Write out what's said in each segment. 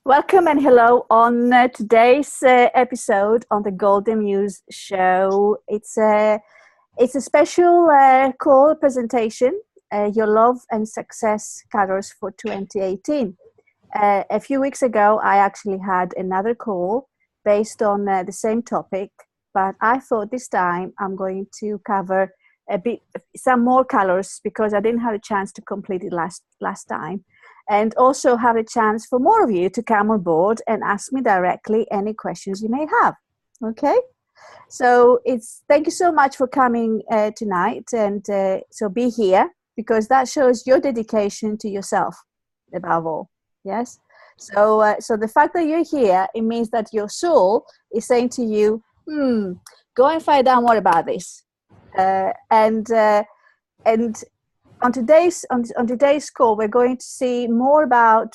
Welcome and hello on today's episode on the Golden Muse Show. It's a special call presentation, Your Love and Success Colors for 2018. A few weeks ago, I actually had another call based on the same topic, but I thought this time I'm going to cover some more colors because I didn't have a chance to complete it last time, and also have a chance for more of you to come on board and ask me directly any questions you may have. Okay, so it's thank you so much for coming tonight, and so be here because that shows your dedication to yourself above all. Yes. So the fact that you're here, it means that your soul is saying to you, go and find out more about this. And on today's call, we're going to see more about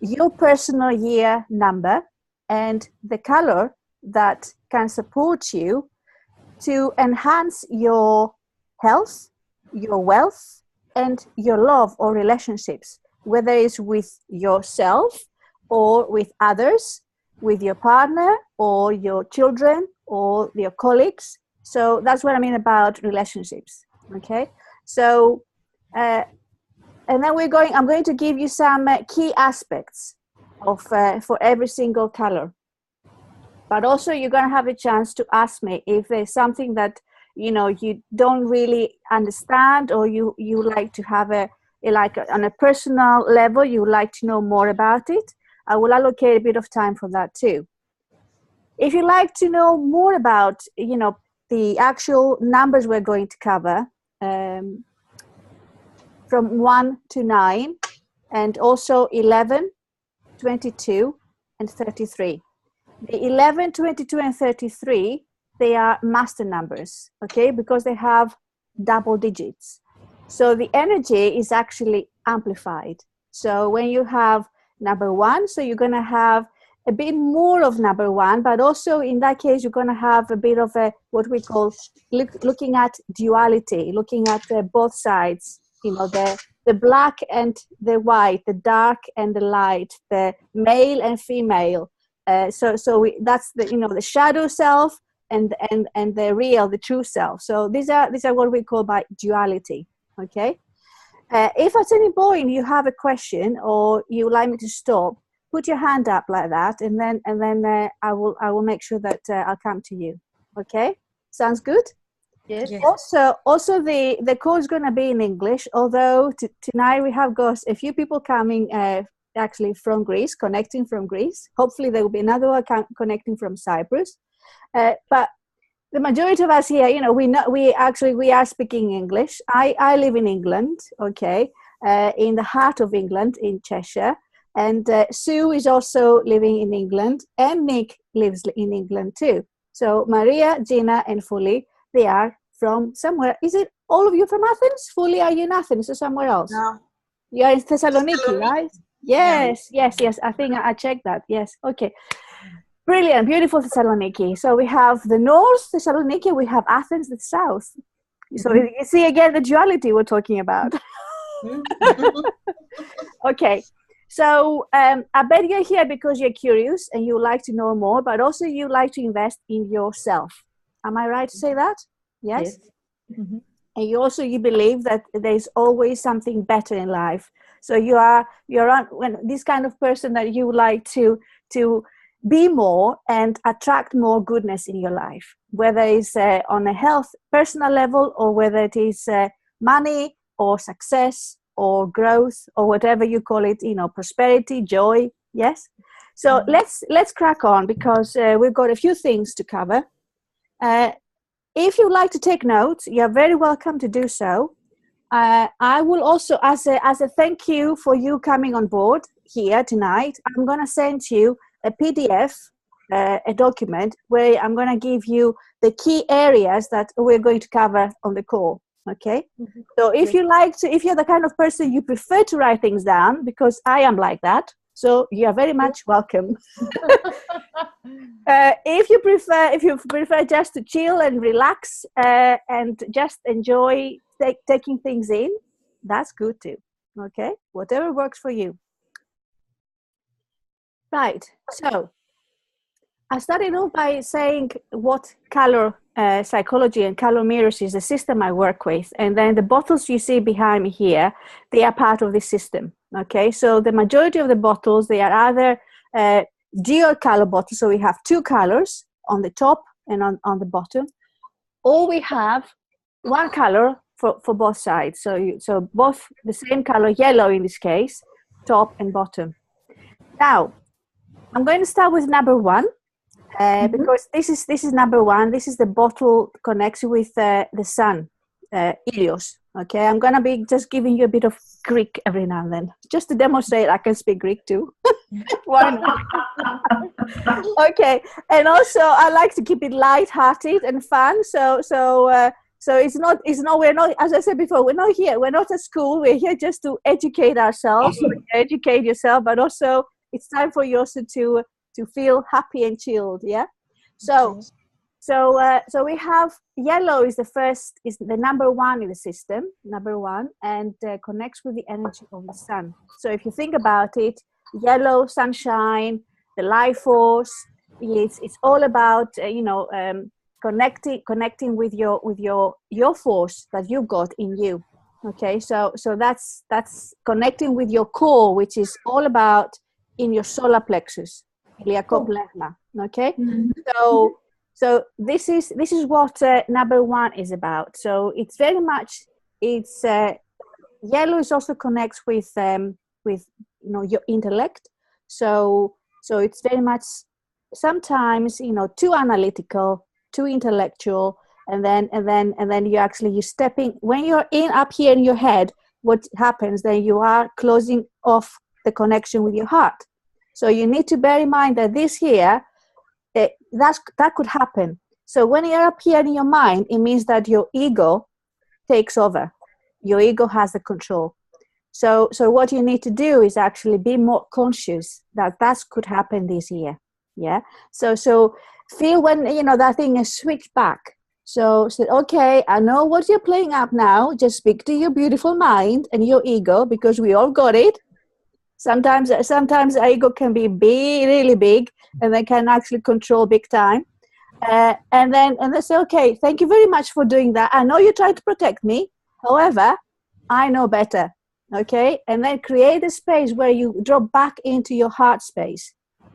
your personal year number and the color that can support you to enhance your health, your wealth, and your love or relationships, whether it's with yourself or with others, with your partner or your children or your colleagues. So that's what I mean about relationships. Okay. So, and then I'm going to give you some key aspects of for every single color. But also you're going to have a chance to ask me if there's something that, you don't really understand, or you like to have on a personal level, you would like to know more about it. I will allocate a bit of time for that too. If you like to know more about, the actual numbers we're going to cover, from 1 to 9, and also 11, 22, and 33. The 11, 22, and 33, they are master numbers, okay, because they have double digits. So the energy is actually amplified. So when you have number 1, so you're going to have a bit more of number 1, but also in that case, you're going to have a bit of what we call looking at duality, looking at both sides, the black and the white, the dark and the light, the male and female. That's the shadow self and the true self. So these are what we call by duality. Okay. If at any point you have a question or you would like me to stop, put your hand up like that, and then I will make sure that I'll come to you. Okay. Sounds good. Yes. Also, the call is going to be in English, although tonight we have got a few people coming actually from Greece, connecting from Greece. Hopefully there will be another one connecting from Cyprus. But the majority of us here, we are speaking English. I live in England, okay, in the heart of England, in Cheshire. And Sue is also living in England, and Nick lives in England too. So Maria, Gina, and Fuli, they are from somewhere. Is it all of you from Athens? Fuli, are you in Athens or somewhere else? No. You are in Thessaloniki, right? Yes. I think I checked that. Yes. Okay. Brilliant. Beautiful Thessaloniki. So we have the north, Thessaloniki. We have Athens, the south. So you see again the duality we're talking about. Okay. So I bet you're here because you're curious and you like to know more, but also you like to invest in yourself. Am I right to say that? Yes. Mm-hmm. And you believe that there's always something better in life. So you're this kind of person that you like to be more and attract more goodness in your life, whether it's on a personal level, or whether it is money or success or growth or whatever you call it, prosperity, joy. Yes. So let's crack on, because we've got a few things to cover. If you'd like to take notes, you're very welcome to do so. I will also, as a thank you for you coming on board here tonight, I'm going to send you a PDF, a document where I'm going to give you the key areas that we're going to cover on the call. Okay. Mm-hmm. So if you're the kind of person you prefer to write things down, because I am like that, so you are very much welcome. If you prefer just to chill and relax and just enjoy taking things in, that's good too. Okay, whatever works for you. Right. So I started off by saying what color psychology and color mirrors is the system I work with. And then the bottles you see behind me here, they are part of this system. Okay, so the majority of the bottles, they are either dual color bottles, so we have two colors on the top and on the bottom, or we have one color for both sides. So both the same color, yellow in this case, top and bottom. Now, I'm going to start with number one. Because this is number one. This is the bottle connects with the sun, Ilios. Okay, I'm gonna be just giving you a bit of Greek every now and then, just to demonstrate I can speak Greek too. Why not? Okay, and also I like to keep it light-hearted and fun. So it's not we're not, as I said before, we're not at school. We're here just to educate ourselves, educate yourself, but also it's time for you also to feel happy and chilled. Yeah. So we have yellow is the number one in the system, number one, and connects with the energy of the sun. So if you think about it, yellow, sunshine, the life force, it's all about connecting with your force that you've got in you. Okay, so that's connecting with your core, which is all about in your solar plexus. Okay, so this is what number one is about. So it's very much yellow is also connects with your intellect. So it's very much sometimes too analytical, too intellectual, and then you're stepping when you're up here in your head. What happens then? You are closing off the connection with your heart. So you need to bear in mind that this here, that could happen. So when you're up here in your mind, it means that your ego takes over. Your ego has the control. So what you need to do is actually be more conscious that could happen this year. Yeah. So feel when that thing is switched back. So okay, I know what you're playing up now. Just speak to your beautiful mind and your ego, because we all got it. Sometimes our ego can be really big, and they can actually control big time. And then they say, okay, thank you very much for doing that. I know you try to protect me. However, I know better. Okay. And then create a space where you drop back into your heart space,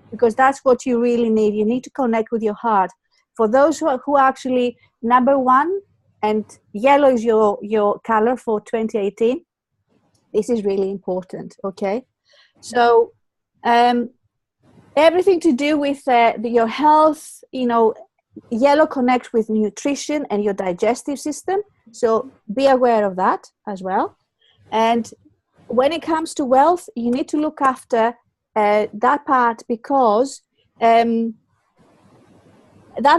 because that's what you really need. You need to connect with your heart. For those who are actually number one, and yellow is your color for 2018. This is really important. Okay. So everything to do with your health, yellow connects with nutrition and your digestive system. So be aware of that as well. And when it comes to wealth, you need to look after that part, because that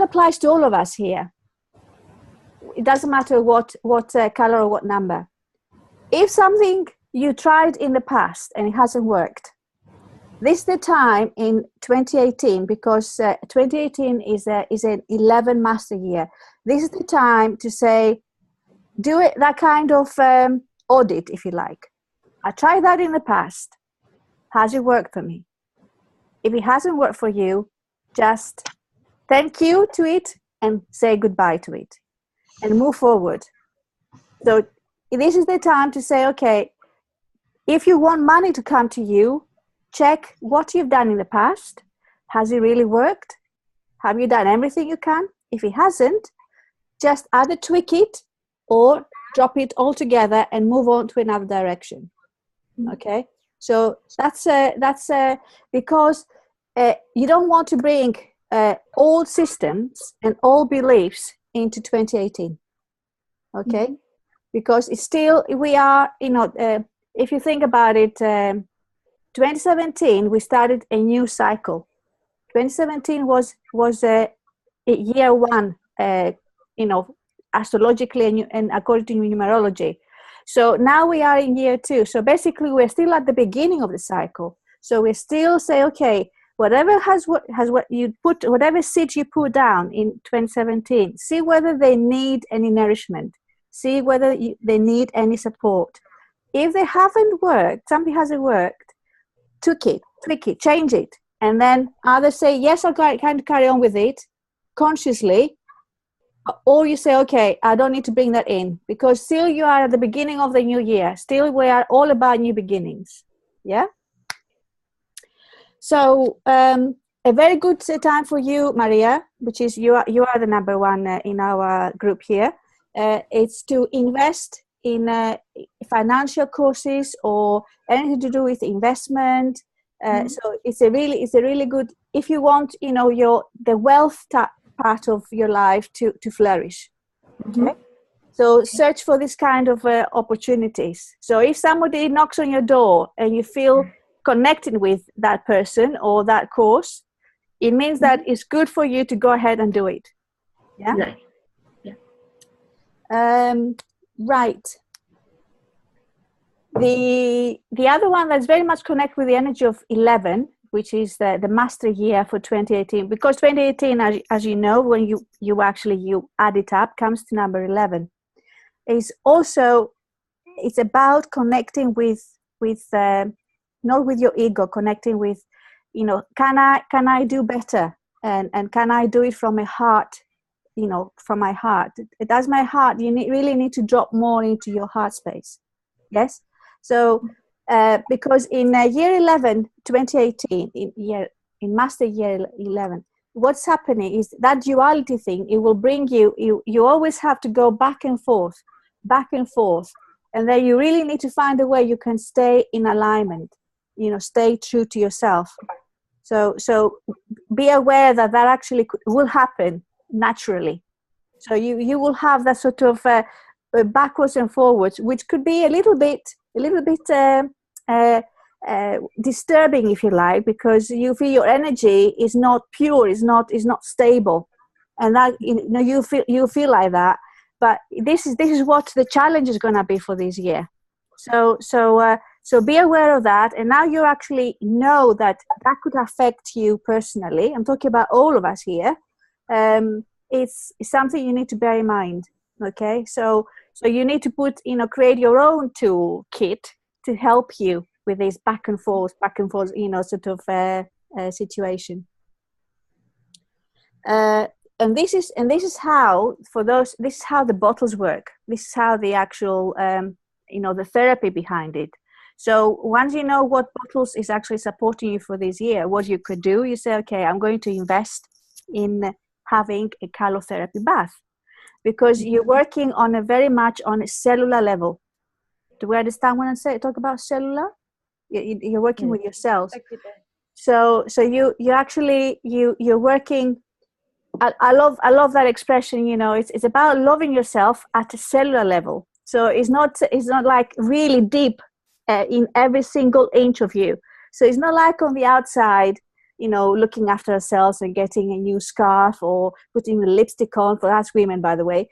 applies to all of us here. It doesn't matter what color or what number. If something you tried in the past and it hasn't worked, this is the time in 2018, because 2018 is an 11 master year. This is the time to say, do it, that kind of audit, if you like. I tried that in the past. Has it worked for me? If it hasn't worked for you, just thank you to it and say goodbye to it and move forward. So this is the time to say, okay, if you want money to come to you, check what you've done in the past. Has it really worked? Have you done everything you can? If it hasn't, just either tweak it or drop it altogether and move on to another direction. Okay, so that's because you don't want to bring old systems and old beliefs into 2018. Okay, because it's still, we are, if you think about it, 2017 we started a new cycle. 2017 was a year one, astrologically and according to numerology. So now we are in year two. So basically we're still at the beginning of the cycle. So we still say, okay, whatever whatever seeds you put down in 2017, see whether they need any nourishment, see whether they need any support. If they haven't worked, something hasn't worked, tweak it, change it, and then either say, yes, I can carry on with it consciously, or you say, okay, I don't need to bring that in, because still you are at the beginning of the new year. Still, we are all about new beginnings. Yeah. So a very good time for you, Maria, which is you are the number one in our group here. It's to invest in financial courses or anything to do with investment. So it's a really good, if you want, the wealth part of your life to flourish. Okay. So search for this kind of opportunities. So if somebody knocks on your door and you feel connected with that person or that course, it means that it's good for you to go ahead and do it. Yeah. Right. Yeah. Right. The other one that's very much connected with the energy of 11, which is the master year for 2018, because 2018, as you know, when you add it up, comes to number 11. Is also, it's about connecting with not with your ego, connecting with, can I do better, and can I do it from a heart, from my heart. That's my heart. You really need to drop more into your heart space. Yes. So because in year 11, 2018, in master year 11, what's happening is that duality thing. It will bring you always have to go back and forth, and then you really need to find a way you can stay in alignment, stay true to yourself. So be aware that actually will happen naturally. So you will have that sort of backwards and forwards, which could be a little bit disturbing, if you like, because you feel your energy is not pure, is not stable, and that you feel like that. But this is what the challenge is going to be for this year. So be aware of that, and now you actually know that could affect you personally. I'm talking about all of us here. It's something you need to bear in mind. Okay, so you need to create your own tool kit to help you with this back and forth, sort of situation. And this is how the bottles work. This is how the actual the therapy behind it. So once you know what bottles is actually supporting you for this year, what you could do, you say, okay, I'm going to invest in having a calotherapy bath, because you're working on a cellular level. Do we understand when I talk about cellular? You're working with your cells. So you actually you're working. I love that expression. It's about loving yourself at a cellular level. So it's not like really deep in every single inch of you. So it's not like on the outside, looking after ourselves and getting a new scarf or putting the lipstick on. For us women, by the way,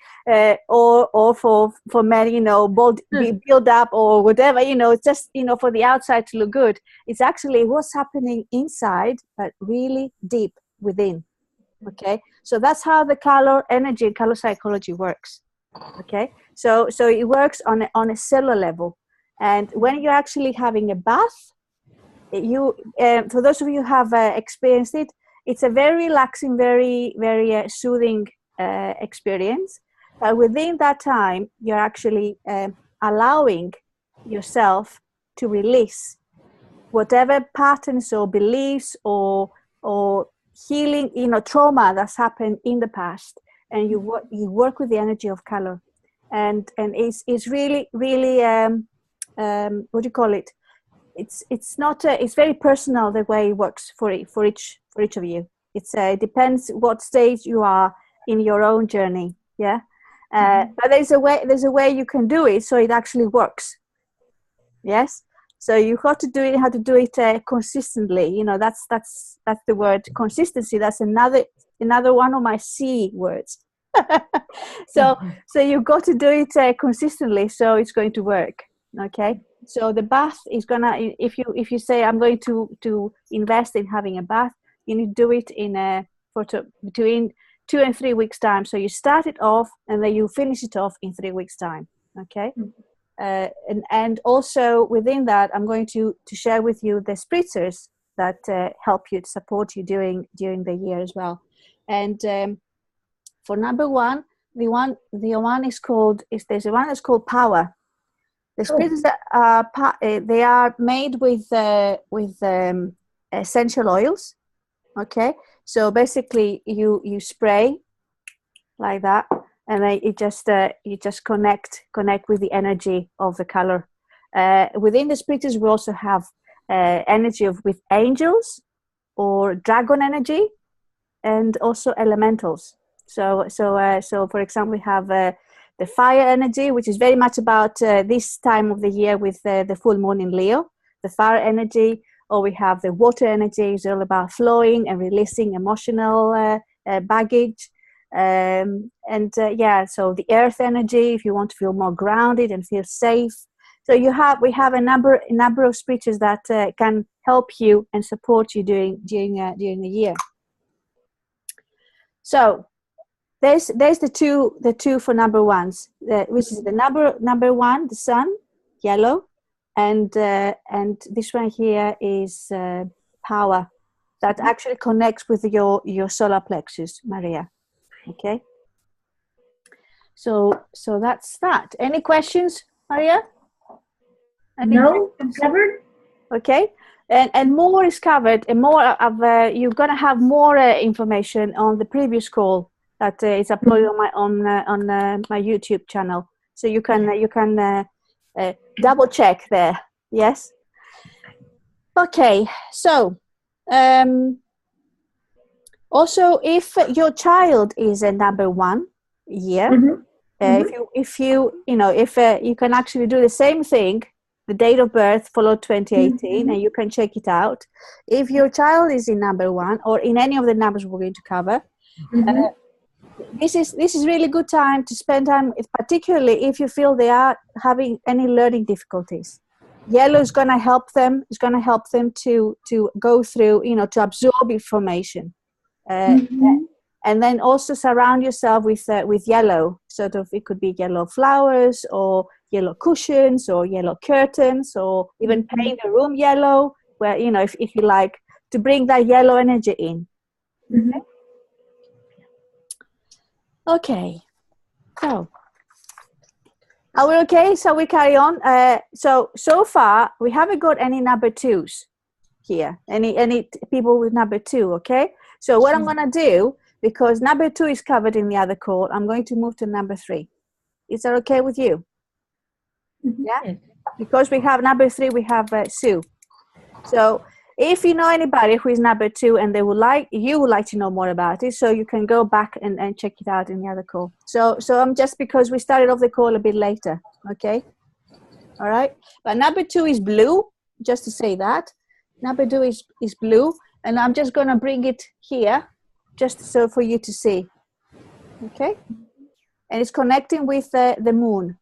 or for men, build up or whatever. It's just for the outside to look good. It's actually what's happening inside, but really deep within. Okay, so that's how the color energy and color psychology works. Okay, so it works on a cellular level, and when you're actually having a bath, for those of you who have experienced it, it's a very relaxing, very very soothing experience. Within that time, you're actually allowing yourself to release whatever patterns or beliefs or healing, trauma that's happened in the past, and you work with the energy of color, and it's really really what do you call it? It's not it's very personal the way it works for each of you. It depends what stage you are in your own journey. Yeah, but there's a way you can do it so it actually works. Yes. So you have to do it consistently. That's the word, consistency. That's another one of my C words. So you've got to do it consistently, so it's going to work. Okay. So the bath is gonna, if you say I'm going to invest in having a bath, you need to do it between 2 and 3 weeks time. So you start it off and then you finish it off in 3 weeks time. Okay. And also within that, I'm going to share with you the spritzers that help you, to support you during the year as well. And for number one, the one is called, there's one that's called Power. The spritzes that are they are made with essential oils. Okay, so basically you spray like that, and then you just connect with the energy of the color. Within the spritzes, we also have energy with angels or dragon energy, and also elementals. So for example, we have the fire energy, which is very much about this time of the year with the full moon in Leo, the fire energy. Or we have the water energy, is all about flowing and releasing emotional baggage. So the earth energy, if you want to feel more grounded and feel safe. So we have a number of spritzes that can help you and support you during the year. So there's the two for number ones, which is the number one, the sun, yellow, and this one here is Power, that actually connects with your solar plexus, Maria. Okay. So that's that. Any questions, Maria? No, I'm covered. Okay. And more is covered, and more of you're gonna have more information on the previous call that is uploaded on my YouTube channel. So you can double check there. Yes. Okay. So also, if your child is a number one year, if you can actually do the same thing, the date of birth followed 2018, and you can check it out. If your child is in number one, or in any of the numbers we're going to cover, this is really good time to spend time, particularly if you feel they are having any learning difficulties. Yellow is going to help them. It's going to help them to go through, to absorb information. And then also surround yourself with yellow. Sort of, it could be yellow flowers or yellow cushions or yellow curtains, or even paint the room yellow, where, if you like, to bring that yellow energy in. Okay. So are we okay? So we carry on. So far we haven't got any number twos here. Any people with number two? Okay. So what I'm going to do, because number two is covered in the other call, I'm going to move to number three. Is that okay with you? Yeah. Because we have number three, we have Sue. So if you know anybody who is number two and you would like to know more about it, so you can go back and check it out in the other call. So I'm just, because we started off the call a bit later. Okay. All right. But number two is blue, just to say that. Number two is blue. And I'm just going to bring it here, just so for you to see. Okay. And it's connecting with the moon.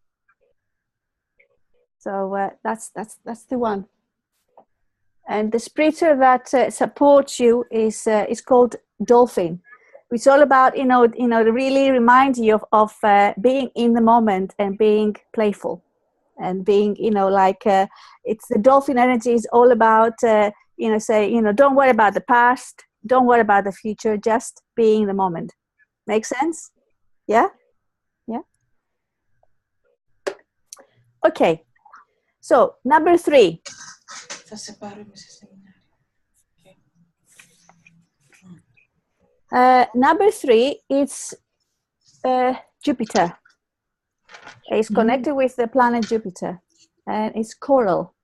So that's the one. And the spritzer that supports you is called Dolphin. It's all about, to really remind you of being in the moment and being playful, and being, it's the dolphin energy is all about, don't worry about the past, don't worry about the future, just being in the moment. Make sense? Yeah? Yeah? Okay. So, number three. Number three, it's Jupiter. It's connected with the planet Jupiter, and it's coral.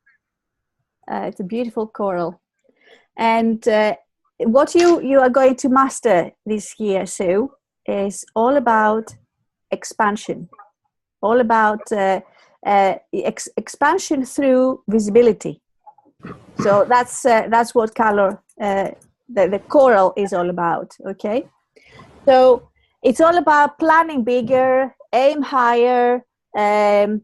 It's a beautiful coral. And what you are going to master this year, Sue, is all about expansion, all about expansion through visibility. So that's what color the coral is all about. Okay, so it's all about planning bigger, aim higher. It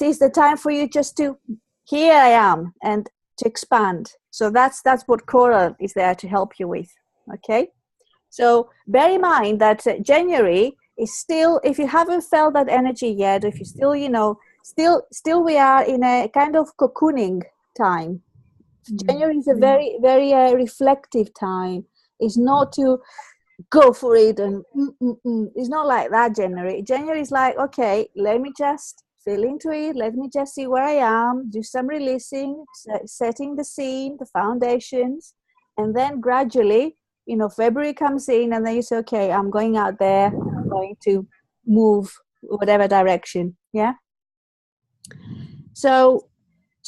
is the time for you just to, here I am, and to expand. So that's what coral is there to help you with. Okay, so bear in mind that January is still, if you haven't felt that energy yet, if you still, still we are in a kind of cocooning time. January is a very, very reflective time. It's not to go for it and it's not like that. January is like, okay, let me just feel into it, let me just see where I am, do some releasing, setting the scene, the foundations, and then gradually, you know, February comes in and then you say, okay, I'm going out there, I'm going to move whatever direction. Yeah. So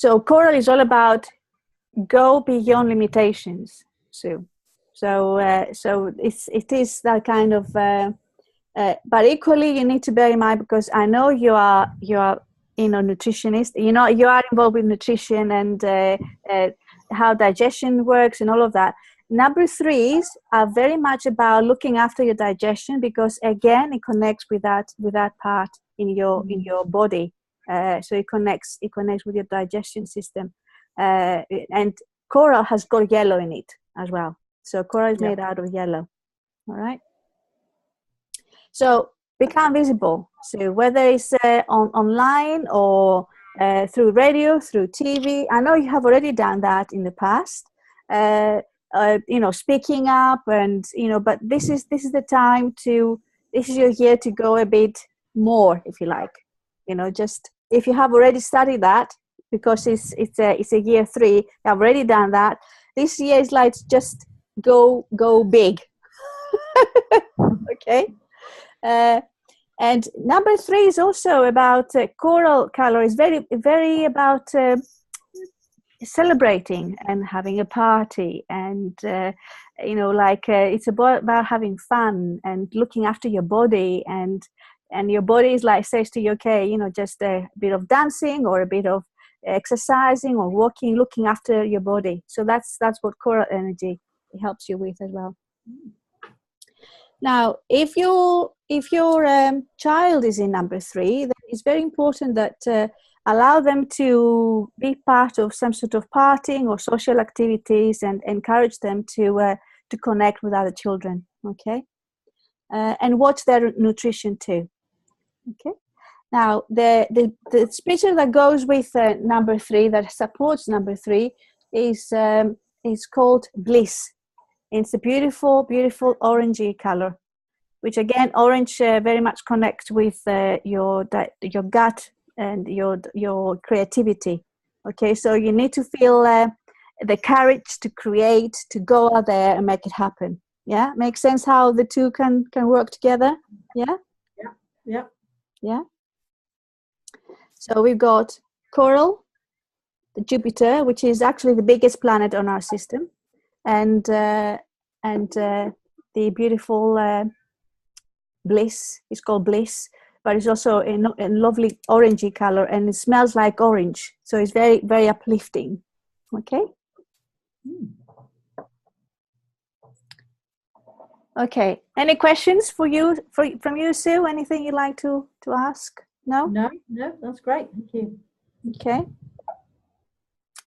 Coral is all about go beyond limitations, Sue. So it is that kind of, but equally you need to bear in mind, because I know you are nutritionist. You know, you are involved with nutrition and how digestion works and all of that. Number threes are very much about looking after your digestion, because again it connects with that part in your body. So it connects with your digestion system, and Coral has got yellow in it as well. So Coral is made out of yellow. All right. So become visible. So whether it's online or through radio, through TV. I know you have already done that in the past. You know, speaking up, and you know, but this is the time to. This is your year to go a bit more, if you like. You know, just if you have already studied that, because it's a year 3. You have already done that. This year is like just go big. Okay. And number 3 is also about Coral color. Is very, very about celebrating and having a party, and you know, like it's about having fun and looking after your body, and your body is like says to you, okay, you know, just a bit of dancing or a bit of exercising or walking, looking after your body. So that's what Coral energy helps you with as well. Now, if your child is in number 3, then it's very important that allow them to be part of some sort of partying or social activities, and encourage them to connect with other children. Okay, and watch their nutrition too. Okay. Now, the speaker that goes with number 3, that supports number 3, is called Bliss. It's a beautiful, beautiful orangey color, which again, orange very much connects with your gut and your creativity. Okay, so you need to feel the courage to create, to go out there and make it happen. Yeah, makes sense how the two can work together. Yeah. Yeah. So we've got Coral, the Jupiter, which is actually the biggest planet on our system, and the beautiful Bliss. It's called Bliss, but it's also a lovely orangey color, and it smells like orange, so it's very, very uplifting. Okay. Okay, any questions from you, Sue? Anything you'd like to ask? No, that's great, thank you. Okay.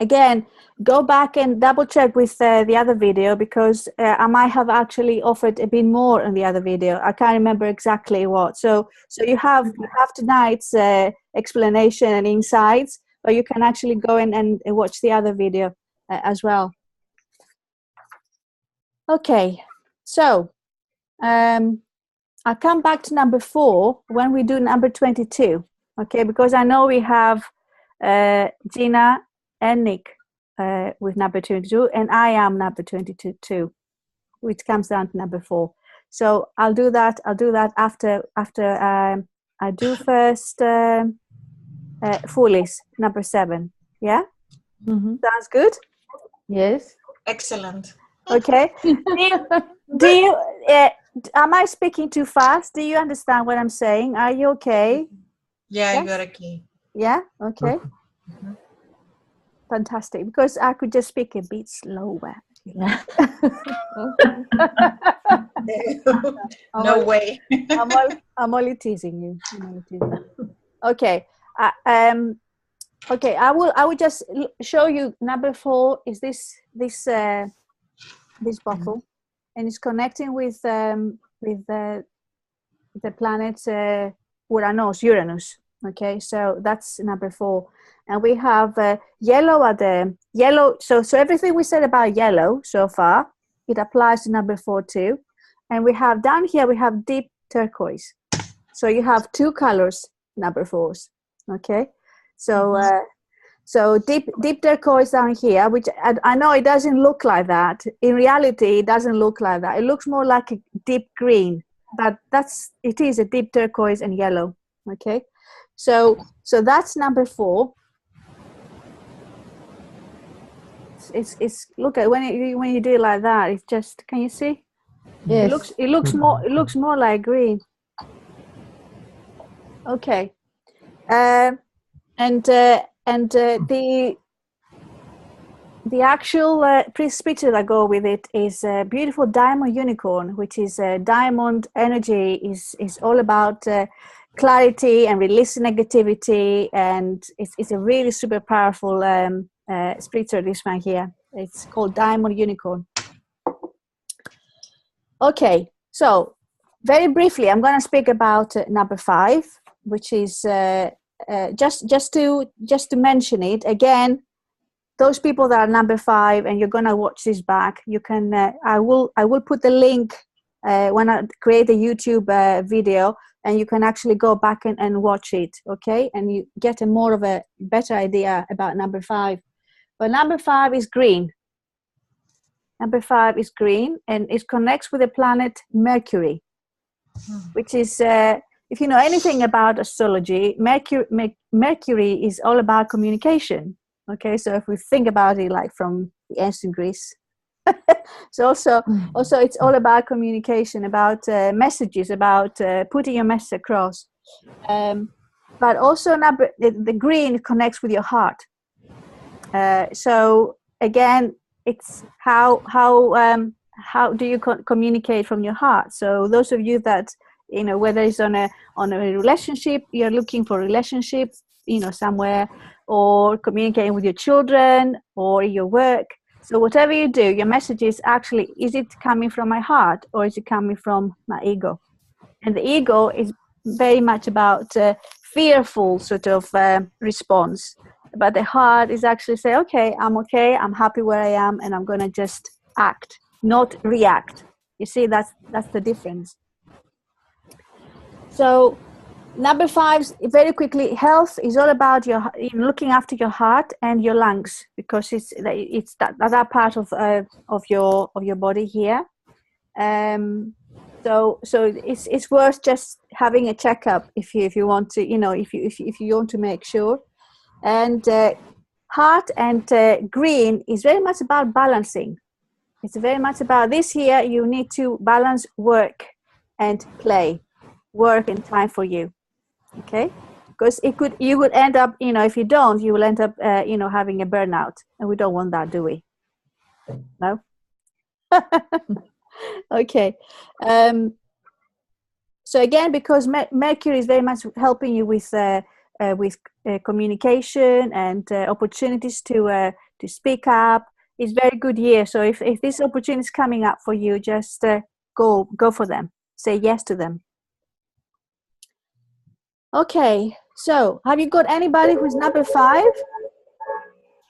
Again, go back and double check with the other video, because I might have actually offered a bit more on the other video. I can't remember exactly what. So you have tonight's explanation and insights, but you can actually go in and watch the other video as well. Okay, so I'll come back to number 4 when we do number 22. Okay, because I know we have Gina and Nick with number 22, and I am number 22 too, which comes down to number 4. So I'll do that after I do first Foolish, number 7. Yeah. Sounds good. Yes. Excellent. Okay. Do you am I speaking too fast? Do you understand what I'm saying? Are you okay? Yeah, yes? You're okay. Yeah. Okay. Fantastic, because I could just speak a bit slower. No way. I'm only teasing you. Okay. Okay. I will just show you. Number 4 is this bottle, and it's connecting with the planet Uranus. Okay, so that's number 4. and we have yellow at the yellow. So everything we said about yellow so far, it applies to number 4 too. And we have down here, we have deep turquoise. So you have 2 colors, number 4s. Okay. So, so deep turquoise down here, which I know it doesn't look like that. In reality, it doesn't look like that. It looks more like a deep green, but it is a deep turquoise and yellow. Okay. So that's number 4. It's look at when you do it like that. It's just, can you see? Yes. It looks more like green. Okay. The actual picture that go with it is a beautiful diamond unicorn, which is diamond energy. Is all about clarity and releasing negativity, and it's a really super powerful spiritual, this one here. It's called diamond unicorn. Okay, so very briefly, I'm going to speak about number 5, which is just to mention it again. Those people that are number 5, and you're going to watch this back, you can. I will put the link when I create a YouTube video, and you can actually go back and watch it. Okay, and you get a more of a better idea about number 5. But number 5 is green. Number 5 is green, and it connects with the planet Mercury, which is, if you know anything about astrology, Mercury is all about communication. Okay, so if we think about it like from the ancient Greece, so also it's all about communication, about messages, about putting your message across. But also the green connects with your heart. So again, it's how do you communicate from your heart? So those of you that, you know, whether it's on a relationship, you're looking for a relationship, you know, somewhere, or communicating with your children or your work. So whatever you do, your message is actually, is it coming from my heart or is it coming from my ego? And the ego is very much about fearful sort of response. But the heart is actually say, okay, I'm happy where I am, and I'm going to just act, not react. You see, that's the difference. So number 5, very quickly, health is all about looking after your heart and your lungs, because it's that part of your body here. So it's worth just having a checkup if you want to, you know, if you want to make sure. And heart and green is very much about balancing. It's very much about this year. You need to balance work and play, work and time for you. Okay, because you would end up, you know, if you don't, you will end up, you know, having a burnout, and we don't want that, do we? No. Okay. So again, because Mercury is very much helping you with communication and opportunities to speak up. It's very good year. So if this opportunity is coming up for you, just go for them. Say yes to them. Okay. So have you got anybody who's number 5?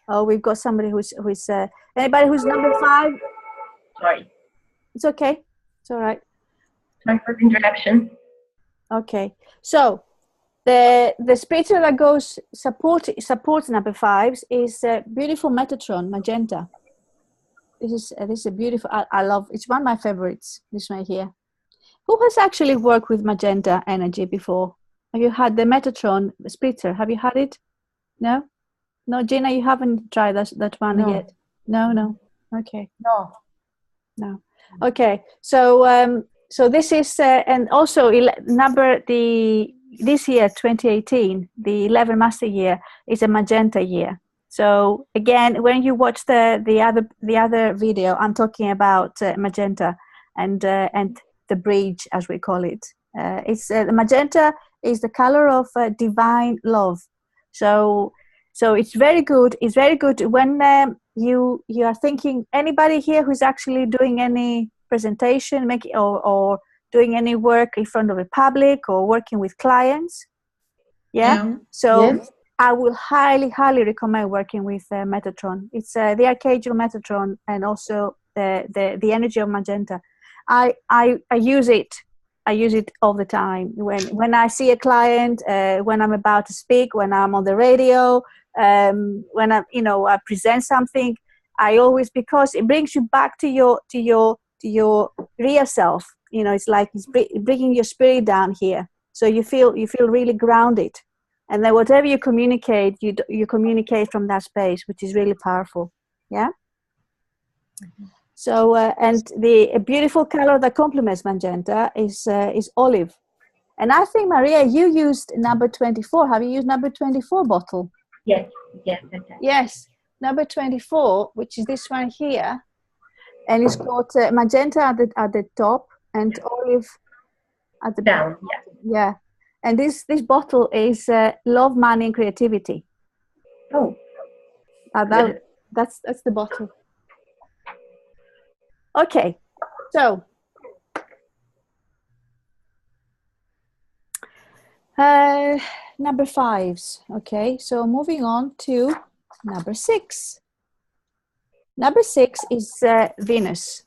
Oh, we've got somebody who's anybody who's number 5. Sorry. It's okay. It's all right. Sorry for the introduction. Okay. So the spiritual that goes supports number 5s is beautiful Metatron magenta. This is a beautiful. I love. It's one of my favorites. This right here. Who has actually worked with magenta energy before? Have you had the Metatron splitter? Have you had it? No, Gina, you haven't tried that one yet. No. Okay. No. Okay. So so this is and also this year 2018, the 11 master year, is a magenta year. So again, when you watch the other video, I'm talking about magenta and the bridge, as we call it. It's the magenta is the color of divine love. So it's very good. It's very good when you are thinking. Anybody here who's actually doing any presentation, or doing any work in front of a public or working with clients? Yeah. Mm-hmm. So Yes. I will highly recommend working with Metatron. It's the Archangel Metatron, and also the energy of magenta. I use it. I use it all the time. When I see a client, when I'm about to speak, when I'm on the radio, when I present something, I always, because it brings you back to your real self. It's like it's bringing your spirit down here, so you feel really grounded. And then whatever you communicate, you communicate from that space, which is really powerful. Yeah. Mm-hmm. So, and a beautiful color that complements magenta is olive. And I think, Maria, you used number 24. Have you used number 24 bottle? Yes, okay. Yes, number 24, which is this one here, and it's got magenta at the top and olive at the down. bottom. Yeah. And this bottle is love, money, and creativity. Oh, that's the bottle. Okay, so number 5s. Okay, so moving on to number 6. Number 6 is Venus.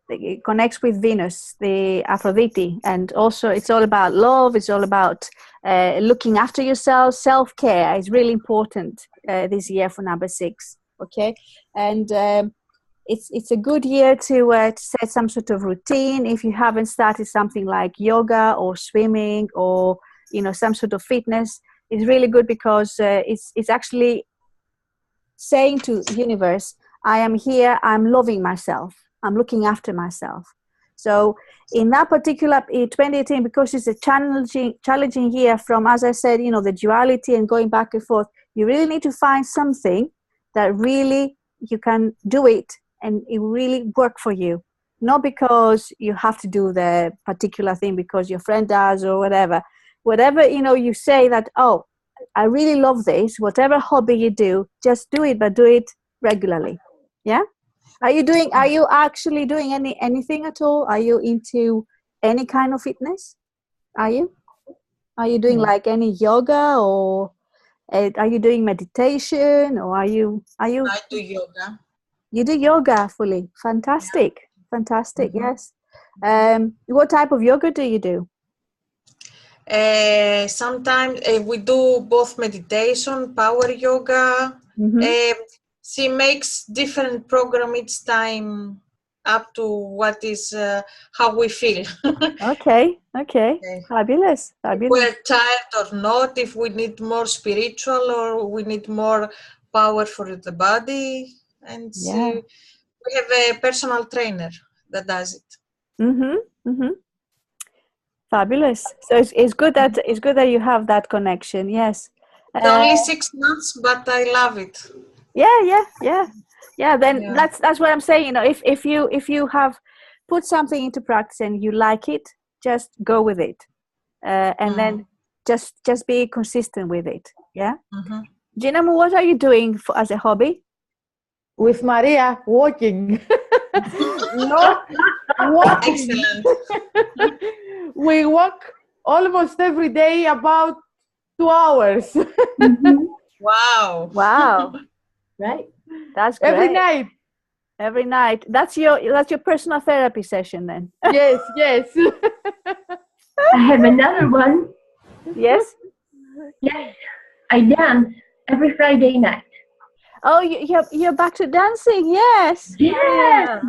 It connects with Venus, the Aphrodite, and also it's all about love. It's all about looking after yourself. Self-care is really important this year for number 6. Okay, and it's a good year to set some sort of routine. If you haven't started something like yoga or swimming or some sort of fitness, it's really good, because it's actually saying to the universe, I am here, I'm loving myself, I'm looking after myself. So in that particular 2018, because it's a challenging year from, as I said, the duality and going back and forth, you really need to find something that really you can do it and it really work for you. Not because you have to do the particular thing because your friend does or whatever. Whatever, you say that, oh, I really love this. Whatever hobby you do, just do it, but do it regularly. Yeah. Are you actually doing anything at all? Are you into any kind of fitness? Are you doing like any yoga, or are you doing meditation, or are you? I do yoga. You do yoga fully. Fantastic. Yeah. Fantastic. Mm-hmm. Yes. What type of yoga do you do? Sometimes we do both meditation, power yoga. Mm-hmm. She makes different program each time up to what is how we feel. Okay. Fabulous. If we're tired or not, if we need more spiritual or we need more power for the body. And we have a personal trainer that does it. Mm-hmm. Mm-hmm. Fabulous. So it's good that you have that connection. Yes. It's only 6 months, but I love it. Yeah. Then that's what I'm saying. If you have put something into practice and you like it, just go with it, and then just be consistent with it. Yeah. Mm-hmm. Gina, what are you doing as a hobby? With Maria, walking. Not walking. Excellent. We walk almost every day, about 2 hours. Mm-hmm. Wow. Right. That's great. Every night. That's your personal therapy session then. Yes. I have another one. Yes. Yes, I dance every Friday night. Oh, you're back to dancing. Yes. Yes.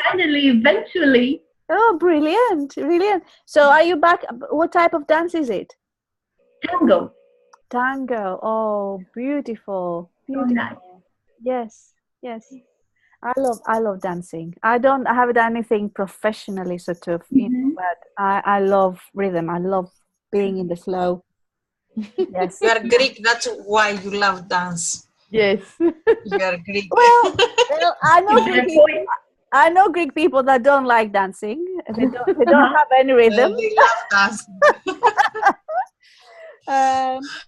Finally, eventually. Oh, brilliant. So are you back? What type of dance is it? Tango. Oh, beautiful. So nice. Yes. I love dancing. I haven't done anything professionally, sort of, but I love rhythm. I love being in the flow. Yes. You are Greek. That's why you love dance. Yes. You are Greek. Well, I know Greek people that don't like dancing. They don't have any rhythm. They love dancing.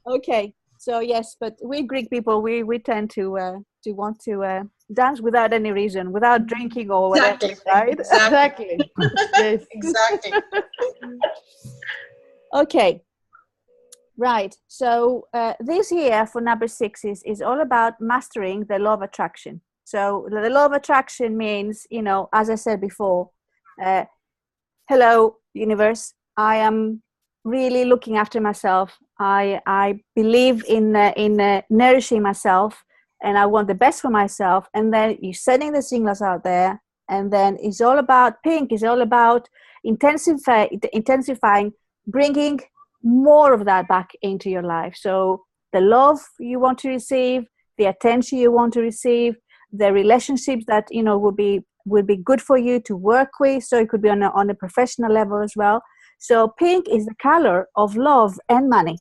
Okay. So yes, but we Greek people, we tend to want to dance without any reason, without drinking or whatever, exactly. right? Exactly. Yes. Exactly. Okay. Right. So this year for number 6 is all about mastering the law of attraction. So the law of attraction means, you know, as I said before, hello, universe. I am really looking after myself. I believe in nourishing myself, and I want the best for myself. And then you're sending the signals out there, and then it's all about pink. It's all about intensifying, bringing more of that back into your life. So the love you want to receive, the attention you want to receive, the relationships that, you know, will be good for you to work with. So it could be on a professional level as well. So pink is the color of love and money.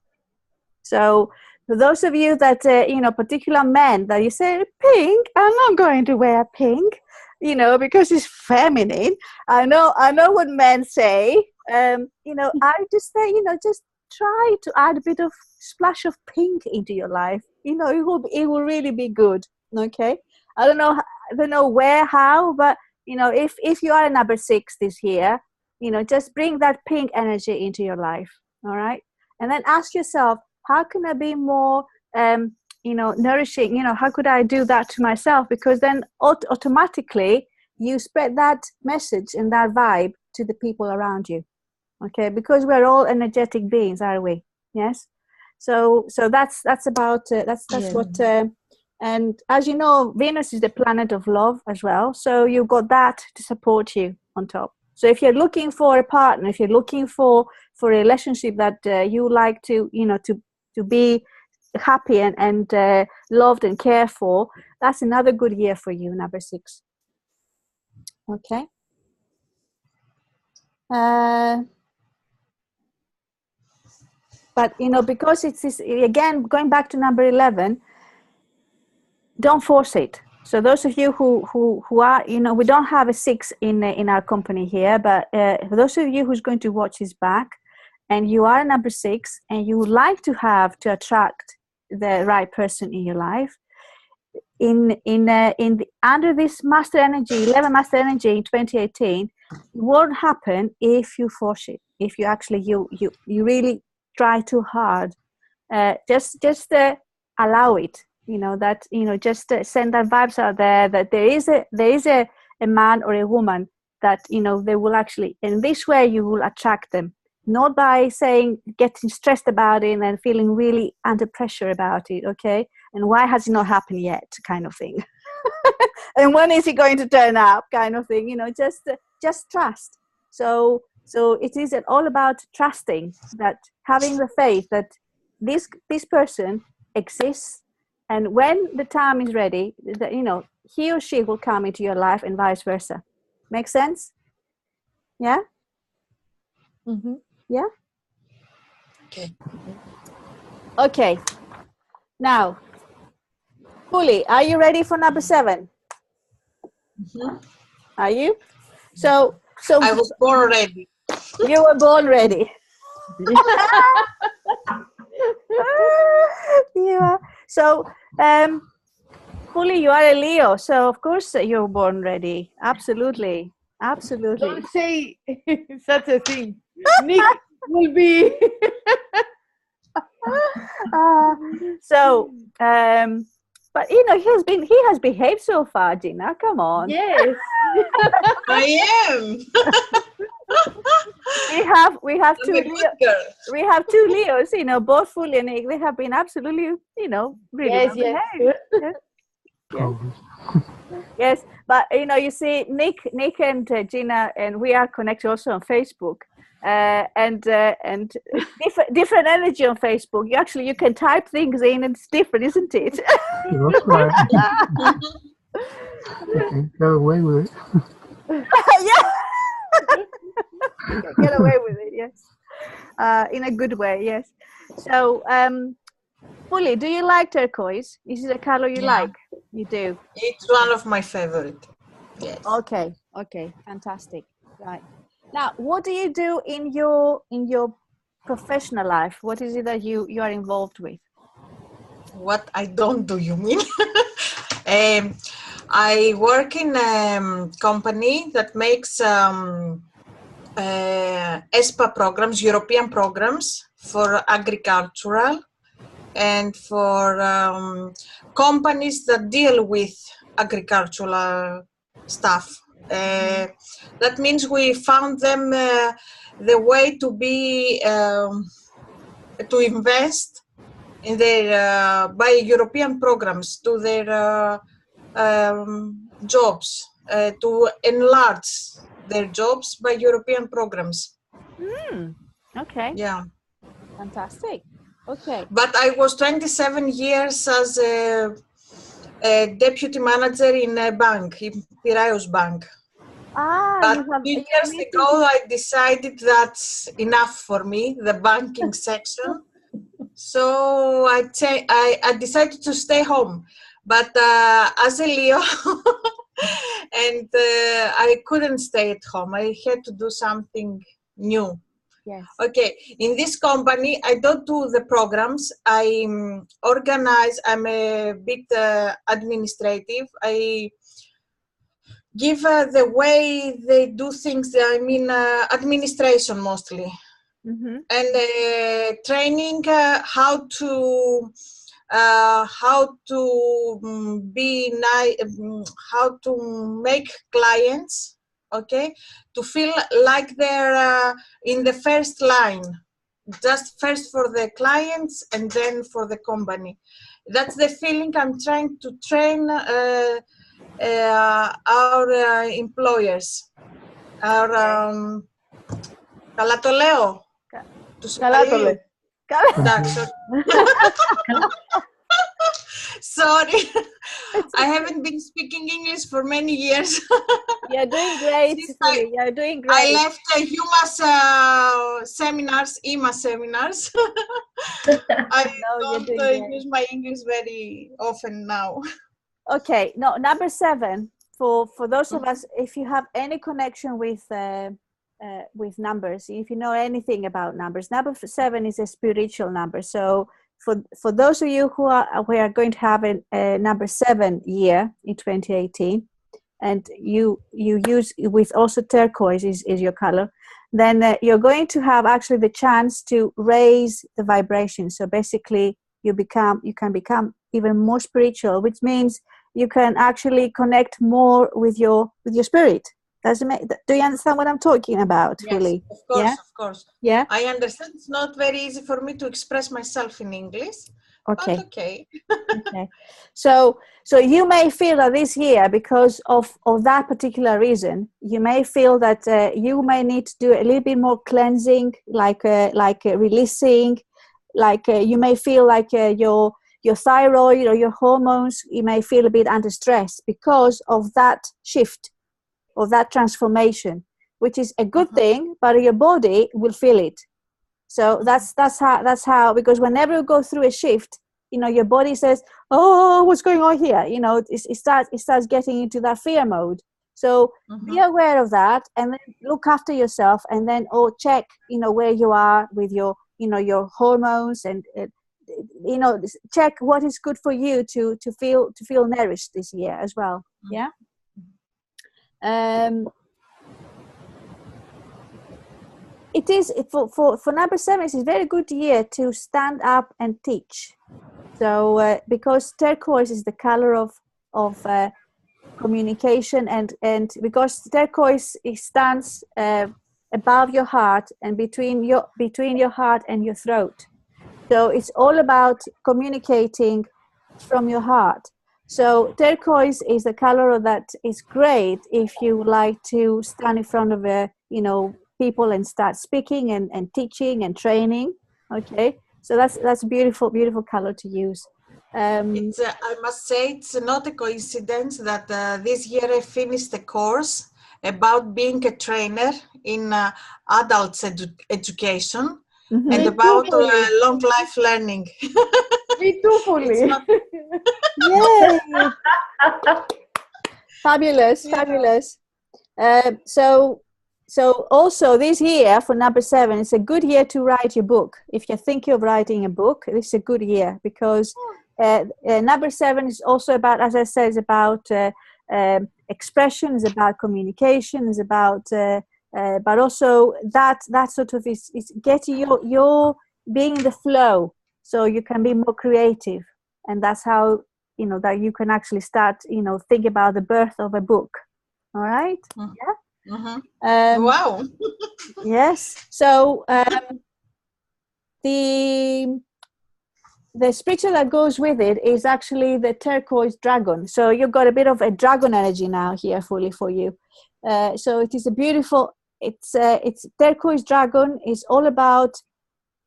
So for those of you that, you know, particular men that you say, pink, I'm not going to wear pink, you know, because it's feminine. I know what men say. You know, I just say, you know, just try to add a bit of splash of pink into your life. You know, it will really be good. Okay. I don't know where, how, but, you know, if you are a number 6 this year, you know, just bring that pink energy into your life. All right. And then ask yourself, how can I be more, you know, nourishing? You know, how could I do that to myself? Because then automatically you spread that message and that vibe to the people around you. Okay. Because we're all energetic beings, are we? Yes. So that's about, that's what, and as you know, Venus is the planet of love as well. So you've got that to support you on top. So if you're looking for a partner, if you're looking for a relationship that you like to, you know, to be happy and loved and cared for, that's another good year for you, number 6. Okay. But, you know, because it's this, again, going back to number 11, don't force it. So those of you who are, you know, we don't have a 6 in our company here, but for those of you who's going to watch this back, and you are number 6, and you would like to attract the right person in your life, under this master energy, 11 master energy in 2018, it won't happen if you force it. If you actually you really try too hard, just allow it. You know that, you know, just send that vibes out there that there is a man or a woman that, you know, they will actually, in this way you will attract them, not by getting stressed about it and feeling really under pressure about it. Okay, and why has it not happened yet, kind of thing. And when is it going to turn up, kind of thing. You know, just trust. So it is all about trusting, that having the faith that this person exists. And when the time is ready, that, you know, he or she will come into your life and vice versa. Make sense? Yeah? Mm-hmm. Yeah? Okay. Okay. Now, Fully, are you ready for number 7? Mm-hmm. Are you? So I was born ready. You were born ready. Yeah. So, Fully, you are a Leo, so of course you're born ready. Absolutely. Don't say such a thing. Nick will be. But you know, he has behaved so far, Gina. Come on. Yes. I am. We have I'm a good girl. We have 2 Leos, you know, both Fully and Nick. They have been absolutely, you know, really well behaved. Yes. Yes, but you know, you see, Nick and Gina, and we are connected also on Facebook, and different energy on Facebook. You can type things in, and it's different, isn't it? That's right. You can get away with it. Yeah. You can get away with it, yes. In a good way, yes. So, Fully, do you like turquoise? Is it a color you like? You do. It's one of my favorite. Yes. Okay, fantastic. Right. Now, what do you do in your professional life? What is it that you are involved with? What I don't do, you mean? I work in a company that makes ESPA programs, European programs for agricultural and for companies that deal with agricultural stuff. That means we found them the way to be to invest in their by European programs to their jobs, to enlarge their jobs by European programs. Okay. Yeah. Fantastic. Okay. But I was 27 years as a deputy manager in a bank, in Piraeus Bank. But You have 2 years ago, I decided that's enough for me, the banking section. So I decided to stay home. But as a Leo, and I couldn't stay at home. I had to do something new. Yes. Okay, in this company, I don't do the programs. I organize, I'm a bit administrative. I give the way they do things, I mean, administration mostly. And training how to be nice, how to make clients, okay, to feel like they're in the first line, just first for the clients and then for the company. That's the feeling I'm trying to train our employers. Our καλά το λέω. Καλά το λες. Εντάξει. Sorry, I haven't been speaking English for many years. You're doing great. You're doing great. I left HUMAS seminars, EMA seminars. I don't use my English very often now. Okay, no, number 7, for those of us, if you have any connection with numbers, if you know anything about numbers, number 7 is a spiritual number. So for those of you who are going to have a number 7 year in 2018, and you use with also turquoise is your color, then you're going to have actually the chance to raise the vibration. So basically you can become even more spiritual, which means you can actually connect more with your spirit. Do you understand what I'm talking about? Yes, really? Of course, yeah? Of course. Yeah. I understand it's not very easy for me to express myself in English. Okay. But okay. Okay. So you may feel that this year, because of that particular reason, you may feel that you may need to do a little bit more cleansing, like releasing, like you may feel like your thyroid or your hormones, you may feel a bit under stress because of that shift, of that transformation, which is a good thing, but your body will feel it. So that's how, because whenever you go through a shift, your body says, oh, what's going on here? It starts getting into that fear mode. So be aware of that, and then look after yourself, and then check, where you are with your, your hormones, and check what is good for you to feel nourished this year as well. Yeah. It is for number 7. It's a very good year to stand up and teach. So because turquoise is the color of communication, and because turquoise, it stands above your heart and between your heart and your throat. So it's all about communicating from your heart. So turquoise is the color that is great if you like to stand in front of people and start speaking and teaching and training. Okay, so that's a beautiful color to use. I must say it's not a coincidence that this year I finished a course about being a trainer in adults education and about long life learning. Me too, fully. Yay! Fabulous. So also this year for number 7, it's a good year to write your book. If you're thinking of writing a book, this is a good year, because number 7 is also about, as I said, it's about expression, is about communication, is about but also that sort of is getting your being in the flow, so you can be more creative, and that's how that you can actually start think about the birth of a book. All right. Mm-hmm. Yeah. Wow. Yes. So the spiritual that goes with it is actually the turquoise dragon. So you've got a bit of a dragon energy now here fully for you. So it is a beautiful, it's turquoise dragon is all about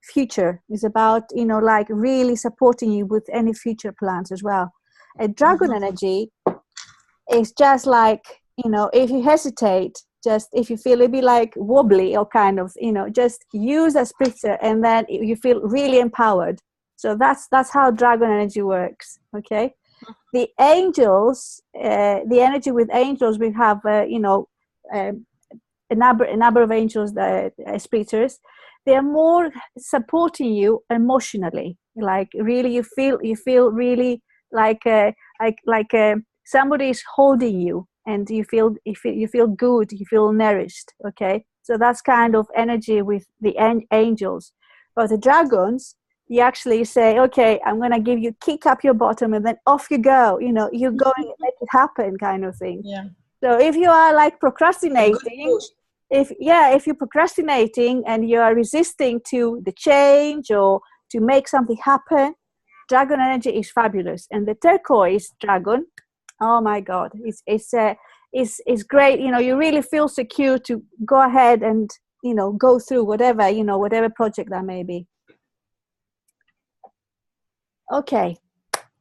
future. It's about, like really supporting you with any future plans as well. A dragon energy is just like, if you hesitate, just if you feel a bit like wobbly or kind of, just use a spritzer and then you feel really empowered. So that's how dragon energy works. Okay. The angels, the energy with angels, we have, a number of angels, spritzers. They are more supporting you emotionally. Like really, you feel really like somebody is holding you, and you feel good, you feel nourished. Okay, so that's kind of energy with the angels. But the dragons, you actually say, okay, I'm going to give you, kick up your bottom, and then off you go. You go and make it happen, kind of thing. Yeah. So if you are like procrastinating, if you're procrastinating and you are resisting to the change or to make something happen, dragon energy is fabulous. And the turquoise dragon, oh my God, it's great. You really feel secure to go ahead and go through whatever project that may be. Okay,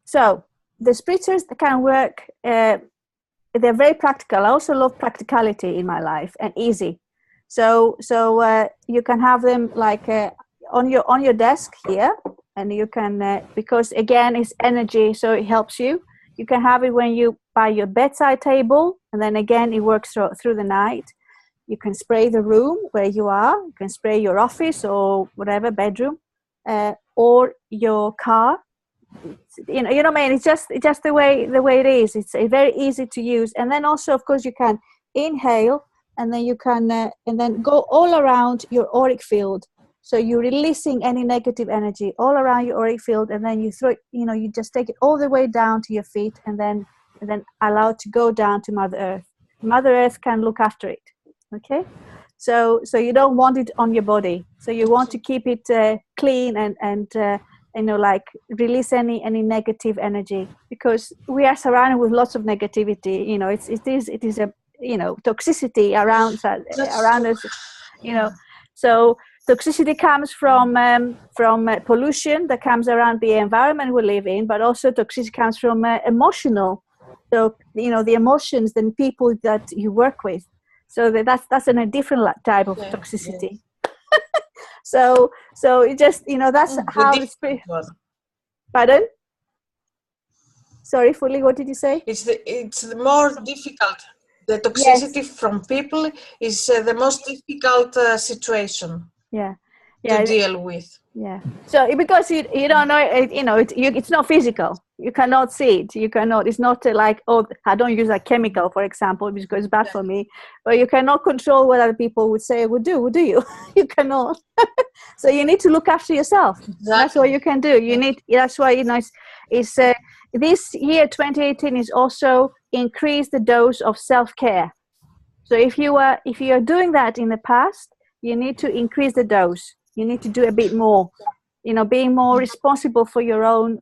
so the spritzers can work. They're very practical. I also love practicality in my life, and easy. So you can have them like on your desk here, and you can because again it's energy, so it helps you. You can have it when you by your bedside table, and then again it works through the night. You can spray the room where you are. You can spray your office or whatever bedroom, or your car. What I mean, it's just the way it is. It's very easy to use. And then also, of course, you can inhale, and then you can and then go all around your auric field. So you're releasing any negative energy all around your auric field, and then you throw it, you just take it all the way down to your feet, and then allow it to go down to Mother Earth. Mother Earth can look after it. Okay, so you don't want it on your body. So you want to keep it clean and like release any negative energy, because we are surrounded with lots of negativity. It is a toxicity around us. So toxicity comes from pollution that comes around the environment we live in, but also toxicity comes from emotional. So the emotions and people that you work with. So that's a different type of toxicity. So it just that's how it's. Pardon? Sorry, Fully, what did you say? It's the more difficult. The toxicity from people is the most difficult situation. To deal with. Yeah. So because you don't know it's not physical. You cannot see it. You cannot. It's not like, oh, I don't use a chemical, for example, because it's bad for me. But you cannot control what other people would say or would do. Do you? You cannot. So you need to look after yourself. Exactly. That's what you can do. You need. That's why it's this year 2018 is also increase the dose of self-care. So if you are doing that in the past, you need to increase the dose. You need to do a bit more, being more responsible for your own,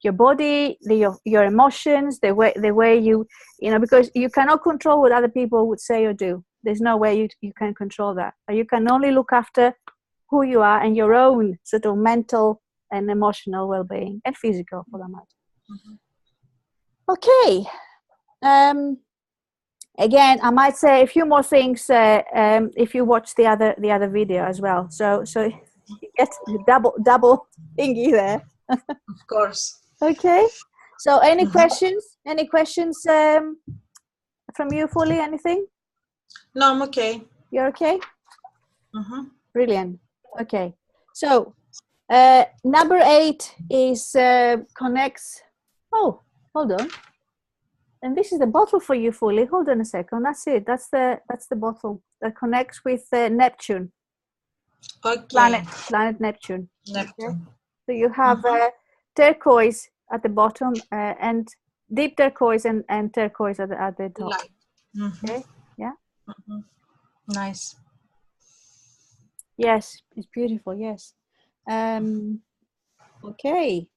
your body, your emotions, the way you, because you cannot control what other people would say or do. There's no way you can control that. You can only look after who you are and your own sort of mental and emotional well-being, and physical for that matter. Okay. Again, I might say a few more things if you watch the other video as well. So you get double thingy there. Of course. Okay. So any questions? Any questions from you, Fully? Anything? No, I'm okay. You're okay? Brilliant. Okay. So number 8 is connects. Oh, hold on. And this is the bottle for you fully. Hold on a second. That's it. That's the bottle that connects with Neptune, Okay. planet Neptune. Neptune. Okay? So you have turquoise at the bottom and deep turquoise and turquoise at the top. Light. Mm-hmm. Okay. Yeah. Mm-hmm. Nice. Yes, it's beautiful. Yes. Okay.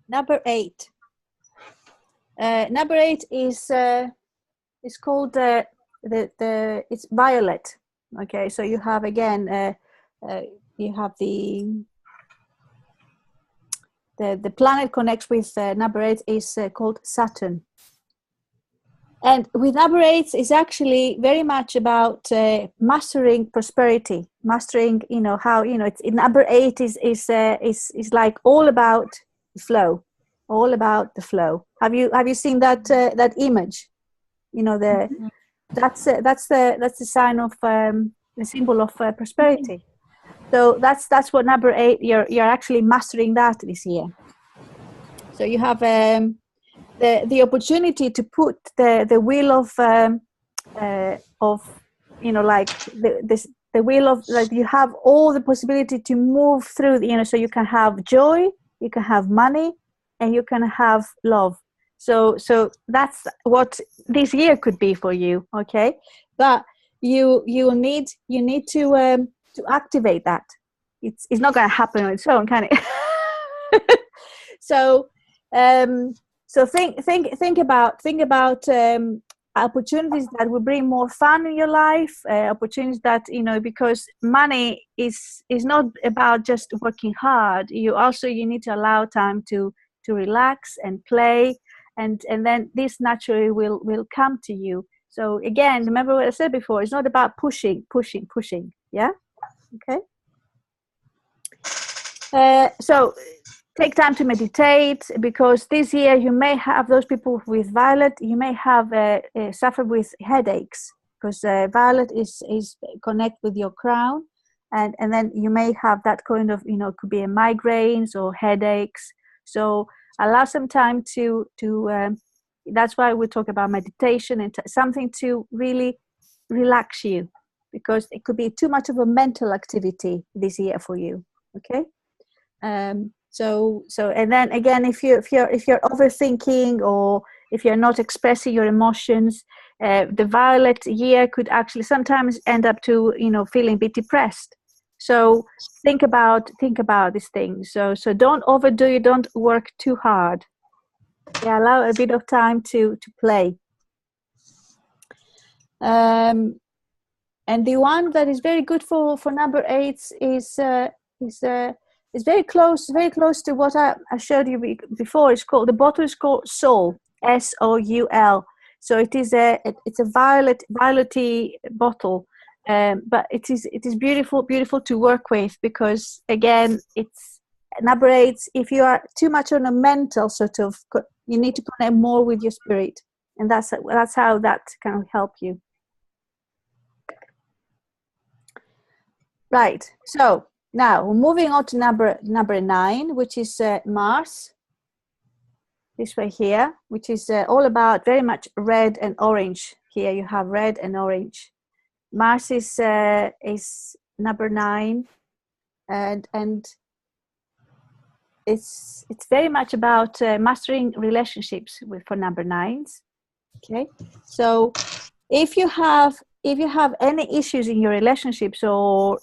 Number 8. Number 8 is called it's violet. Okay, so you have again you have the planet connects with number 8 is called Saturn. And with number 8 is actually very much about mastering prosperity, mastering, how, it's number 8 is like all about the flow, all about the flow. Have you seen that image? That's the sign of the symbol of prosperity. So that's what number 8. You're actually mastering that this year. So you have the opportunity to put the wheel of like the wheel of, like, you have all the possibility to move through, so you can have joy, you can have money, and you can have love. So that's what this year could be for you. Okay, but you need to activate that. It's not going to happen on its own, can it? So think about opportunities that will bring more fun in your life, opportunities that, because money is not about just working hard. You need to allow time to relax and play, and then this naturally will come to you. So again, remember what I said before, it's not about pushing. Yeah. Okay. So take time to meditate, because this year you may have, those people with violet, you may have suffer with headaches, because violet is connect with your crown, and then you may have that kind of, could be a migraines or headaches. So allow some time to that's why we talk about meditation and something to really relax you, because it could be too much of a mental activity this year for you. Okay. So and then again, if you're overthinking, or if you're not expressing your emotions, the violet year could actually sometimes end up to feeling a bit depressed. So think about these things. So don't overdo it. Don't work too hard. Yeah, allow a bit of time to play. And the one that is very good for number 8 is very close to what I showed you before. It's called, the bottle is called Soul, Soul. So it's a violety bottle, but it is beautiful to work with, because again, it's number 8. If you are too much on a mental sort of, you need to connect more with your spirit, and that's how that can help you. Right. So now we're moving on to number 9, which is Mars. This way here, which is all about very much red and orange. Here you have red and orange. Mars is number 9, and it's very much about mastering relationships for number 9s. Okay, so if you have any issues in your relationships, or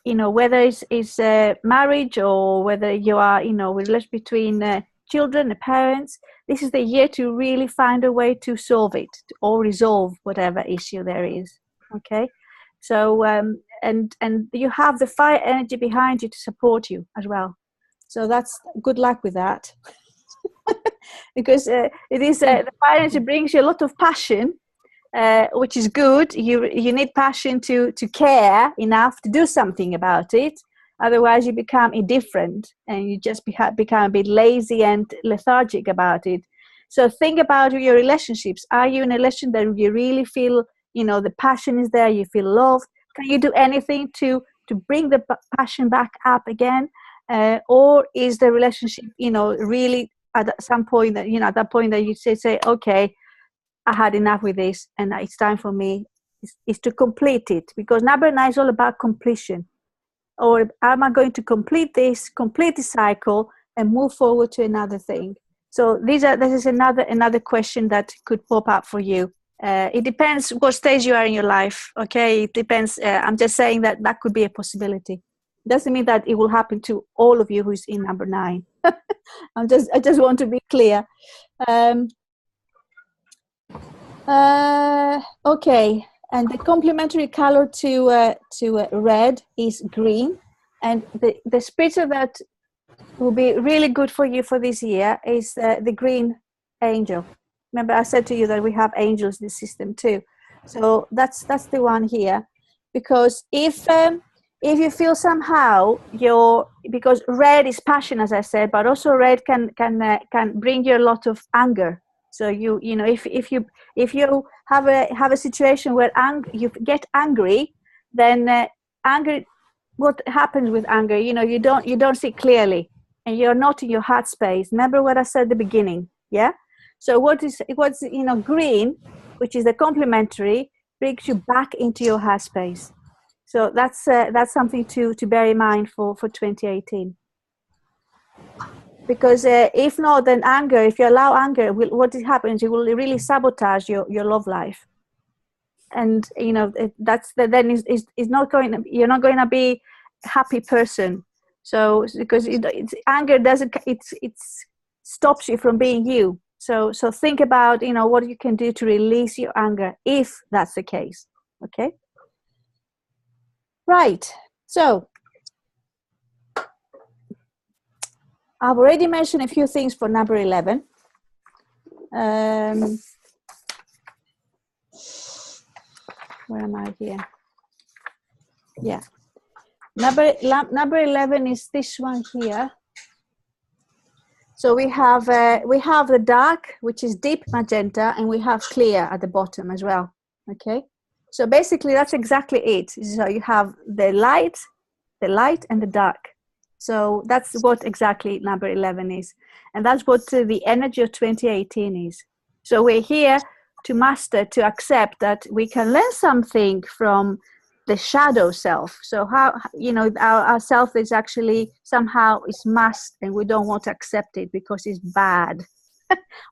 whether it's marriage, or whether you are relation between children and parents, this is the year to really find a way to solve it, or resolve whatever issue there is. Okay, so and you have the fire energy behind you to support you as well. So that's good luck with that. Because it is the fire energy brings you a lot of passion, which is good. You need passion to care enough to do something about it. Otherwise, you become indifferent, and you just become a bit lazy and lethargic about it. So think about your relationships. Are you in a relationship that you really feel, the passion is there, you feel loved? Can you do anything to bring the passion back up again? Or is the relationship, really at some point that, at that point that you say, okay, I had enough with this, and it's time for me is to complete it, because number 9 is all about completion. Or am I going to complete the cycle and move forward to another thing? So this is another question that could pop up for you. It depends what stage you are in your life. Okay, it depends. I'm just saying that could be a possibility. Doesn't mean that it will happen to all of you who's in number 9. I just want to be clear. Okay, and the complementary color to red is green, and the spirit that will be really good for you for this year is the green angel. Remember, I said to you that we have angels in the system too. So that's the one here, because if you feel somehow because red is passion, as I said, but also red can bring you a lot of anger. So if you have a situation where you get angry, then anger. What happens with anger? You don't see clearly, and you're not in your heart space. Remember what I said at the beginning, yeah. So what's green, which is the complementary, brings you back into your heart space. So that's something to bear in mind for 2018. Because if not, then anger, if you allow anger, what happens, it will really sabotage your love life. And then is not going. You're not going to be a happy person. So because anger doesn't, it stops you from being you. So think about what you can do to release your anger if that's the case. Okay. Right. So I've already mentioned a few things for number 11. Where am I here? Yeah. Number 11 is this one here. So we have the dark, which is deep magenta, and we have clear at the bottom as well. Okay. So basically that's exactly it. So you have the light and the dark. So that's what exactly number 11 is. And that's what the energy of 2018 is. So we're here to master, to accept that we can learn something from the shadow self. So how, our self is actually somehow is masked, and we don't want to accept it because it's bad.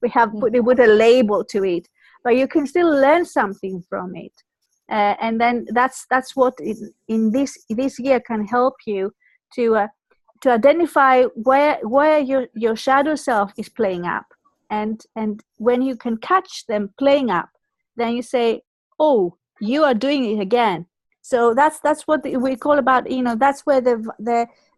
We have put a label to it, but you can still learn something from it. And then that's what in this year can help you to identify where your shadow self is playing up, and when you can catch them playing up, then you say, oh, you are doing it again. So that's what we call about, that's where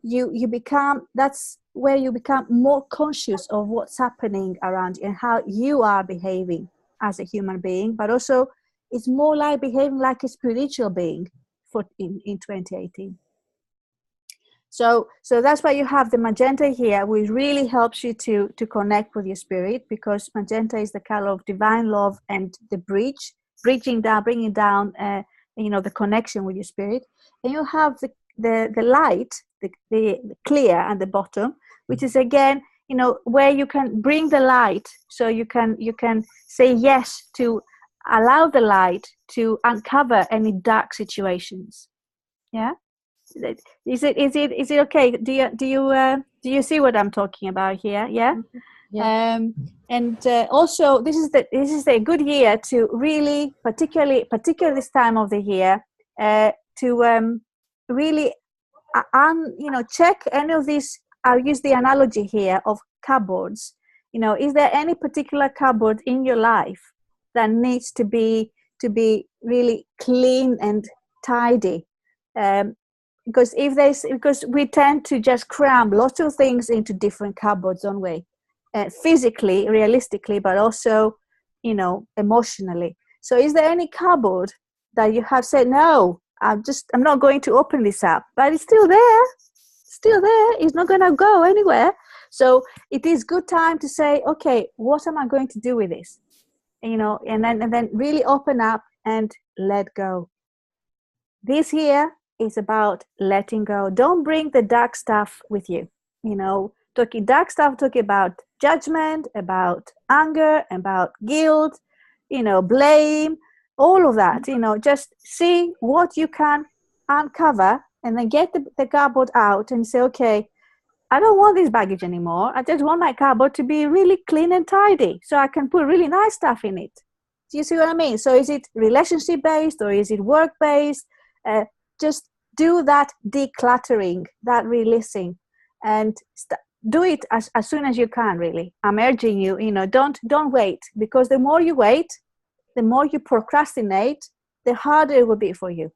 you become, that's where you become more conscious of what's happening around you and how you are behaving as a human being, but also it's more like behaving like a spiritual being in 2018. So that's why you have the magenta here, which really helps you to connect with your spirit, because magenta is the color of divine love and the bringing down, the connection with your spirit. And you have the light, the clear at the bottom, which is again, where you can bring the light. So you can say yes to allow the light to uncover any dark situations. Yeah. Is it okay? Do you see what I'm talking about here? Yeah. Yeah. And also this is a good year to really, particularly this time of the year, to really check any of these. I'll use the analogy here of cupboards. Is there any particular cupboard in your life that needs to be really clean and tidy? Because we tend to just cram lots of things into different cupboards, don't we? Physically, realistically, but also, emotionally. So is there any cupboard that you have said, no, I'm not going to open this up, but it's still there. It's not going to go anywhere. So it is good time to say, okay, what am I going to do with this? And then really open up and let go. This year is about letting go. Don't bring the dark stuff with you. talking dark stuff, talking about judgment, about anger, about guilt, blame, all of that. Just see what you can uncover, and then get the cardboard out and say, okay, I don't want this baggage anymore. I just want my cardboard to be really clean and tidy so I can put really nice stuff in it. Do you see what I mean? So is it relationship-based or is it work-based? Just do that decluttering, that releasing, and do it as soon as you can, really. I'm urging you, don't wait, because the more you wait, the more you procrastinate, the harder it will be for you.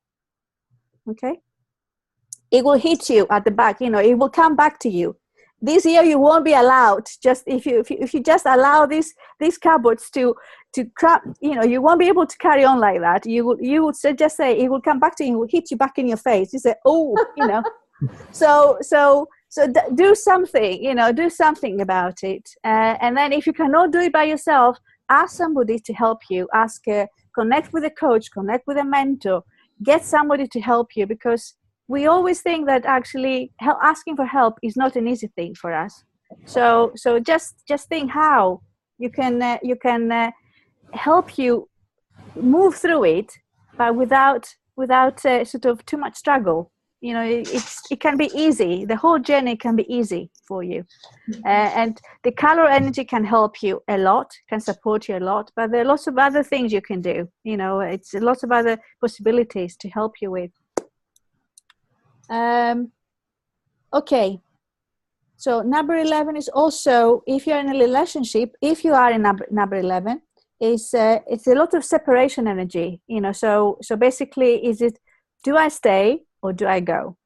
Okay? It will hit you at the back, it will come back to you. This year you won't be allowed, just if you just allow these cupboards to crap, you won't be able to carry on like that. You would just say, it will come back to you, it will hit you back in your face. You say, oh, so do something, do something about it. And then if you cannot do it by yourself, ask somebody to help you. Connect with a coach, connect with a mentor, get somebody to help you, because we always think that actually asking for help is not an easy thing for us. So just think how you can help you move through it, but without sort of too much struggle. It can be easy. The whole journey can be easy for you, and the color energy can help you a lot, can support you a lot. But there are lots of other things you can do. It's lots of other possibilities to help you with. Okay, so number 11 is also, if you're in a relationship, if you are in number 11, it's a lot of separation energy. So basically, is it, do I stay or do I go?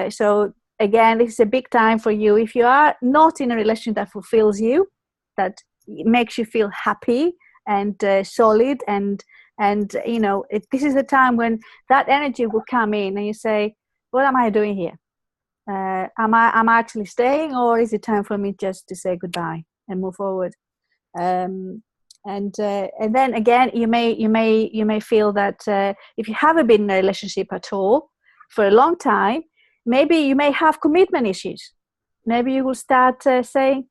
So again, this is a big time for you. If you are not in a relationship that fulfills you, that makes you feel happy and solid, and this is the time when that energy will come in, and you say, what am I doing here? Am I actually staying, or is it time for me just to say goodbye and move forward? And then again, you may feel that if you haven't been in a relationship at all for a long time, maybe you may have commitment issues. Maybe you will start saying,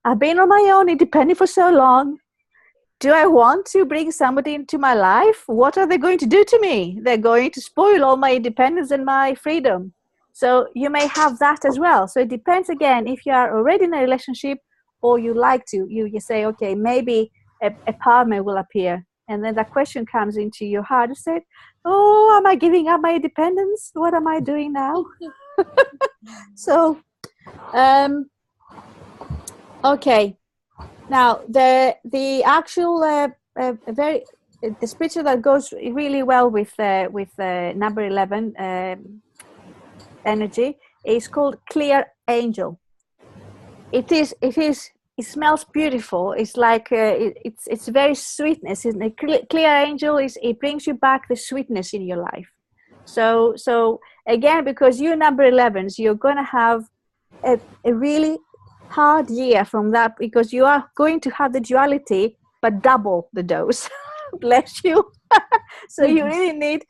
I've been on my own, independent for so long. Do I want to bring somebody into my life? What are they going to do to me? They're going to spoil all my independence and my freedom. So you may have that as well. So it depends, again, if you are already in a relationship, or you like to, you say, okay, maybe a partner will appear. And then that question comes into your heart. You say, oh, am I giving up my independence? What am I doing now? So, okay. Now, the actual the scripture that goes really well with number 11 energy is called Clear Angel. It smells beautiful. It's like it's very sweetness. A clear angel it brings you back the sweetness in your life. So again, because you're number 11s, you're going to have a really hard year from that, because you are going to have the duality but double the dose. Bless you. So you really need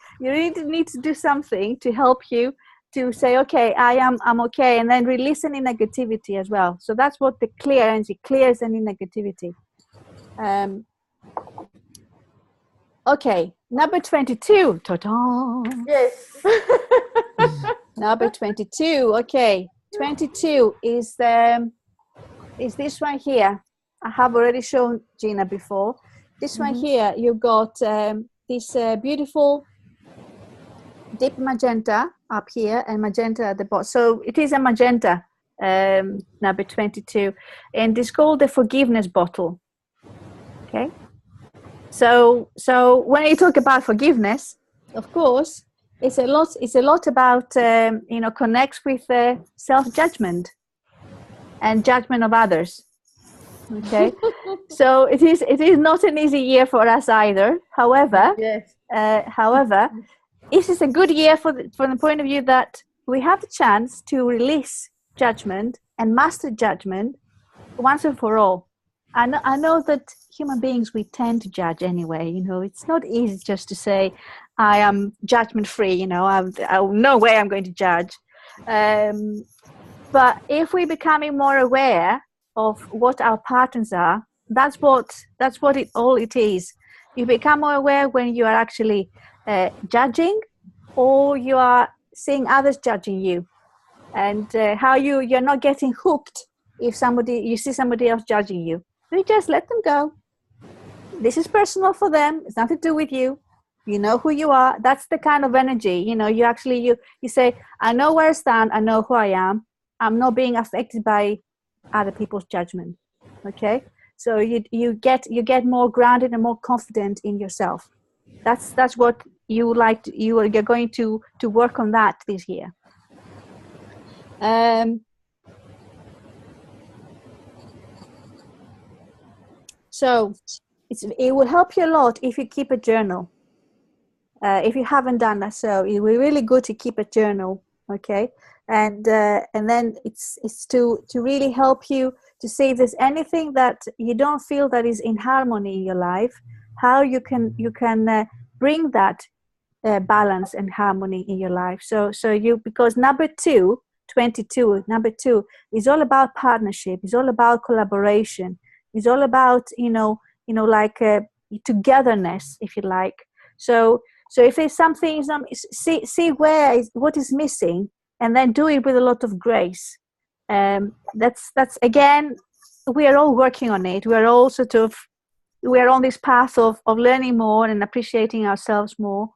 to do something to help you to say, okay, I'm okay, and then release any negativity as well. So that's what the clear energy clears, any negativity. Okay, number 22. Ta-da! Yes. Number 22. Okay, 22 is this one here. I have already shown Gina before. This one here, you've got this beautiful deep magenta up here and magenta at the bottom. So it is a magenta, number 22, and it's called the forgiveness bottle. Okay. So when you talk about forgiveness, of course, it's a lot about connects with self-judgment and judgment of others. Okay. So it is not an easy year for us either. However, Yes. This is a good year from the point of view that we have the chance to release judgment and master judgment once and for all. I know that human beings, we tend to judge anyway. It's not easy just to say, I am judgment free. No way I'm going to judge. But if we're becoming more aware of what our patterns are, that's what it is. You become more aware when you are actually judging, or you are seeing others judging you, and how you're not getting hooked if you see somebody else judging you. You just let them go. This is personal for them. It's nothing to do with you. You know who you are. That's the kind of energy. You actually you say, I know where I stand. I know who I am. I'm not being affected by other people's judgment. Okay, so you get more grounded and more confident in yourself. That's what you would like to, you're going to work on that this year. So it will help you a lot if you keep a journal. If you haven't done that, so it will be really good to keep a journal. Okay, and then it's to really help you to see if there's anything that you don't feel that is in harmony in your life, how you can bring that balance and harmony in your life. So because number 22 is all about partnership. It's all about collaboration. It's all about like togetherness, if you like. So if there's something, see what is missing, and then do it with a lot of grace. That's again, we are all working on it. We are all we are on this path of learning more and appreciating ourselves more.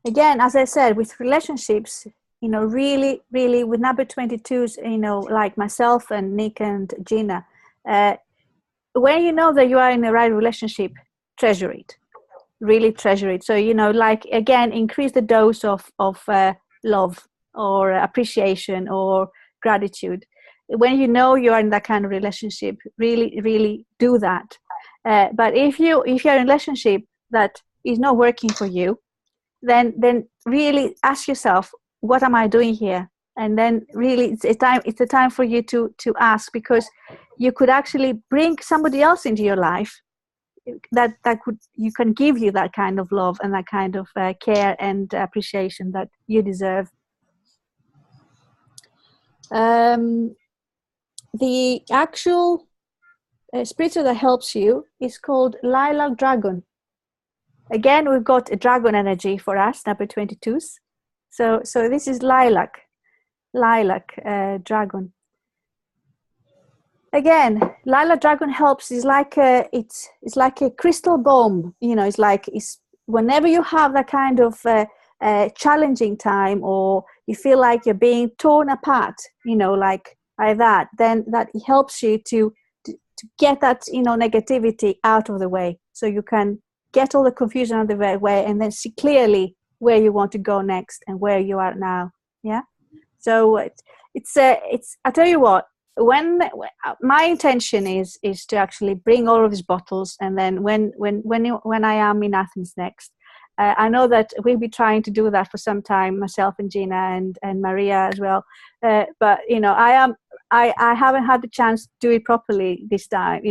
Again, as I said, with relationships, really, really with number 22s, like myself and Nick and Gina, when you know that you are in the right relationship, treasure it, really treasure it. So, like, again, increase the dose of love or appreciation or gratitude. When you know you are in that kind of relationship, really, really do that. But if you're in a relationship that is not working for you, then really ask yourself, what am I doing here? And then really it's a time for you to ask, because you could actually bring somebody else into your life that can give you that kind of love and that kind of care and appreciation that you deserve. The actual spiritual that helps you is called Lilac Dragon. Again, we've got a dragon energy for us, number 22s. So this is lilac dragon. Again, lilac dragon helps. Is like it's like a crystal bomb. It's whenever you have that kind of challenging time, or you feel like you're being torn apart, like that, then that helps you to get that negativity out of the way, so you can get all the confusion out of the way, and then see clearly where you want to go next and where you are now. Yeah. So it's I tell you what, when my intention is to actually bring all of these bottles, and then when I am in Athens next, I know that we'll be trying to do that for some time, myself and Gina and Maria as well. But I haven't had the chance to do it properly this time,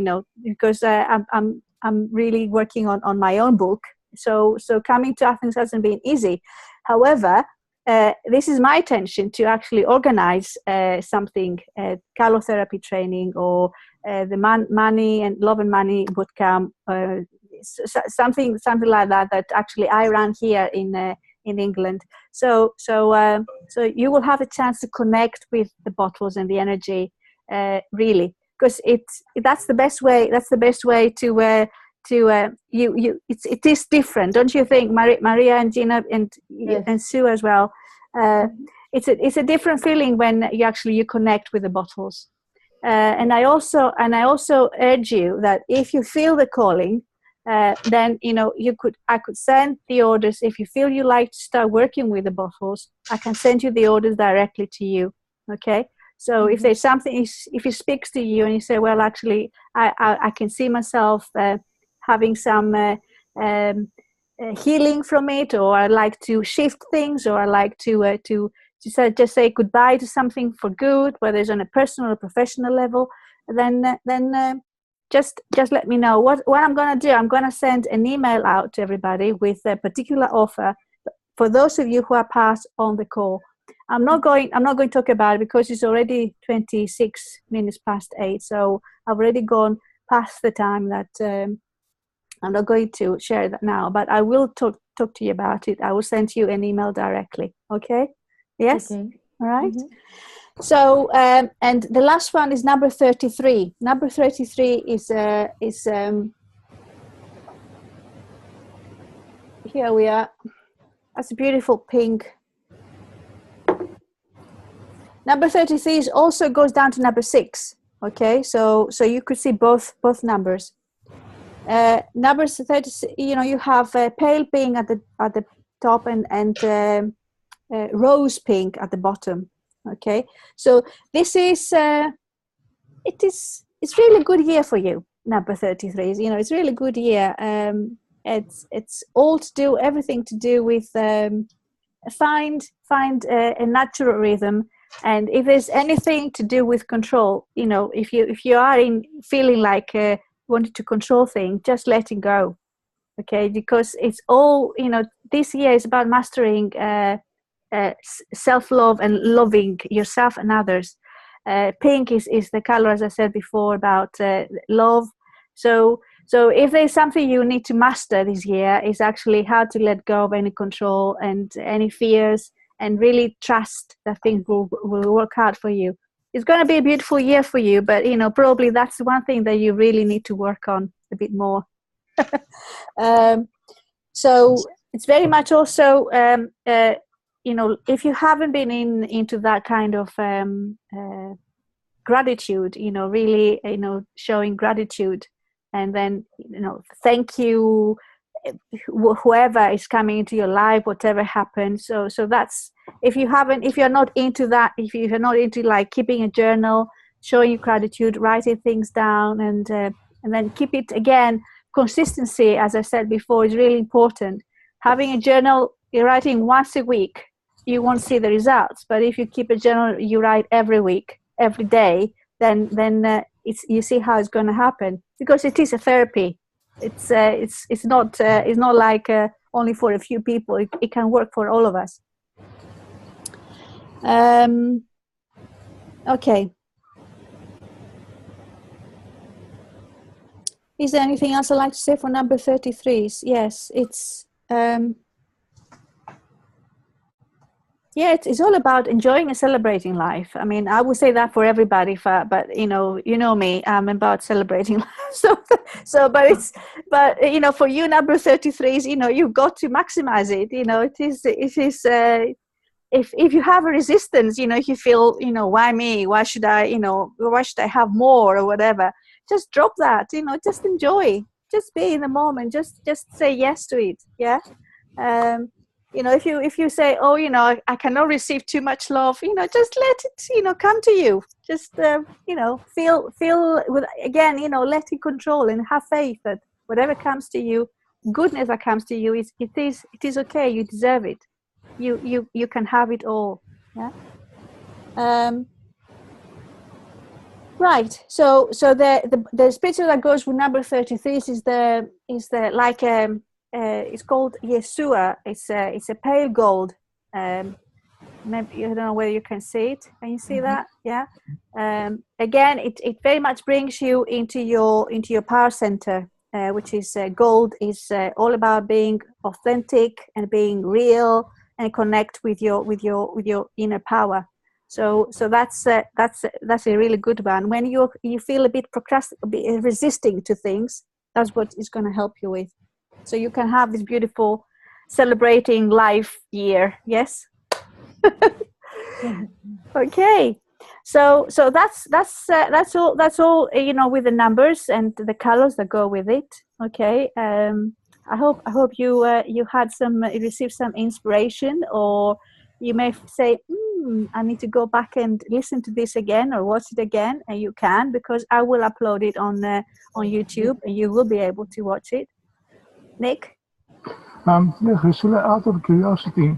because I'm really working on my own book. So coming to Athens hasn't been easy. However, this is my intention to actually organize something, calotherapy training, or the money and love and money bootcamp, something like that actually I ran here in England. So you will have a chance to connect with the bottles and the energy, really, because that's the best way. That's the best way to it is different, don't you think, Maria and Gina and Yes. and Sue as well? It's a different feeling when you connect with the bottles. And I also urge you that if you feel the calling, then I could send the orders. If you feel you like to start working with the bottles, I can send you the orders directly to you. Okay. So if there's something, if it speaks to you and you say, well, actually, I can see myself having some healing from it, or I like to shift things, or I like to just say goodbye to something for good, whether it's on a personal or professional level, then just let me know. What I'm going to do, I'm going to send an email out to everybody with a particular offer for those of you who are part on the call. I'm not going to talk about it because it's already 26 minutes past 8. So I've already gone past the time that I'm not going to share that now, but I will talk to you about it. I will send you an email directly. Okay? Yes? Okay. All right. So, and the last one is number 33. Number 33 is here we are. That's a beautiful pink. Number 33 also goes down to number 6. Okay, so you could see both numbers. Numbers 30. You know, you have pale pink at the top and rose pink at the bottom. Okay, so this is it's really good year for you. Number 33. You know, it's really good year. It's all to do, everything to do with find a natural rhythm. And if there's anything to do with control, you know, if you are feeling like wanting to control things, just letting go, okay? Because it's all, you know, this year is about mastering self-love and loving yourself and others. Pink is the color, as I said before, about love. So if there's something you need to master this year, is actually how to let go of any control and any fears, and really trust that things will work out for you. It's going to be a beautiful year for you, but, you know, probably that's one thing that you really need to work on a bit more. So it's very much also, you know, if you haven't been into that kind of gratitude, you know, really, you know, showing gratitude, and then, you know, thank you, whoever is coming into your life, whatever happens. So that's, if you're not into that, if you're not into like keeping a journal, showing your gratitude, writing things down, and then keep it, again, consistency, as I said before, is really important. Having a journal, you're writing once a week, you won't see the results. But if you keep a journal, you write every week, every day, then you see how it's going to happen, because it is a therapy. It's not like only for a few people. It can work for all of us. Okay. Is there anything else I'd like to say for number 33s? Yes, it's it's all about enjoying and celebrating life. I mean, I would say that for everybody, but you know me, I'm about celebrating life. But you know, for you, number 33s, you know, you've got to maximize it. You know, it is. If you have a resistance, you know, if you feel, you know, why me? Why should I have more or whatever? Just drop that. You know, just enjoy. Just be in the moment. Just say yes to it. Yeah. You know, if you say, oh, you know, I cannot receive too much love, you know, just let it, you know, come to you. Just, you know, feel with, again, you know, let it control and have faith that whatever comes to you, goodness that comes to you, it is okay. You deserve it. You can have it all. Yeah. Right. So the picture that goes with number 33 is the like it's called Yeshua. It's a pale gold. Maybe, I don't know whether you can see it. Can you see that? Yeah. Again, it very much brings you into your power center, which is gold is all about being authentic and being real and connect with your inner power. So that's a really good one. When you feel a bit resisting to things, that's what is going to help you with. So you can have this beautiful celebrating life year. Yes. Okay. So that's all. You know, with the numbers and the colors that go with it. Okay. I hope you received some inspiration, or you may say, I need to go back and listen to this again or watch it again, and you can, because I will upload it on YouTube, and you will be able to watch it. Nick? Yeah, Ursula, out of curiosity,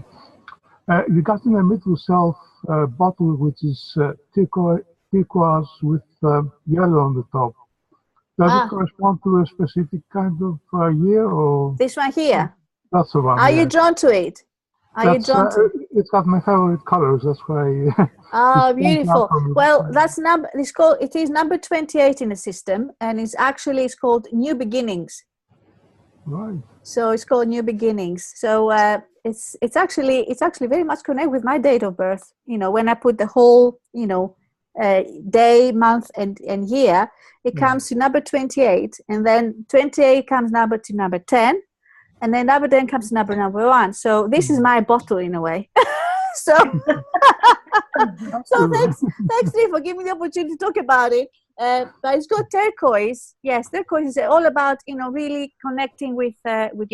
you got in a middle self bottle which is turquoise with yellow on the top. Does it correspond to a specific kind of year, or This one here. that's the one? Are you yes. drawn to it? Are you drawn to it? It's got my favorite colors. That's why. Oh, It's beautiful. for me. Well, that's number. It is number 28 in the system, and it's called New Beginnings. Right. So it's called New Beginnings. So it's actually very much connected with my date of birth. You know, when I put the whole, you know, day, month, and year, it comes to number 28, and then 28 comes to number 10, and then number 10 comes to number 1. So this is my bottle in a way. So thanks Lee, for giving me the opportunity to talk about it. But it's got turquoise. Yes, turquoise is all about, you know, really connecting with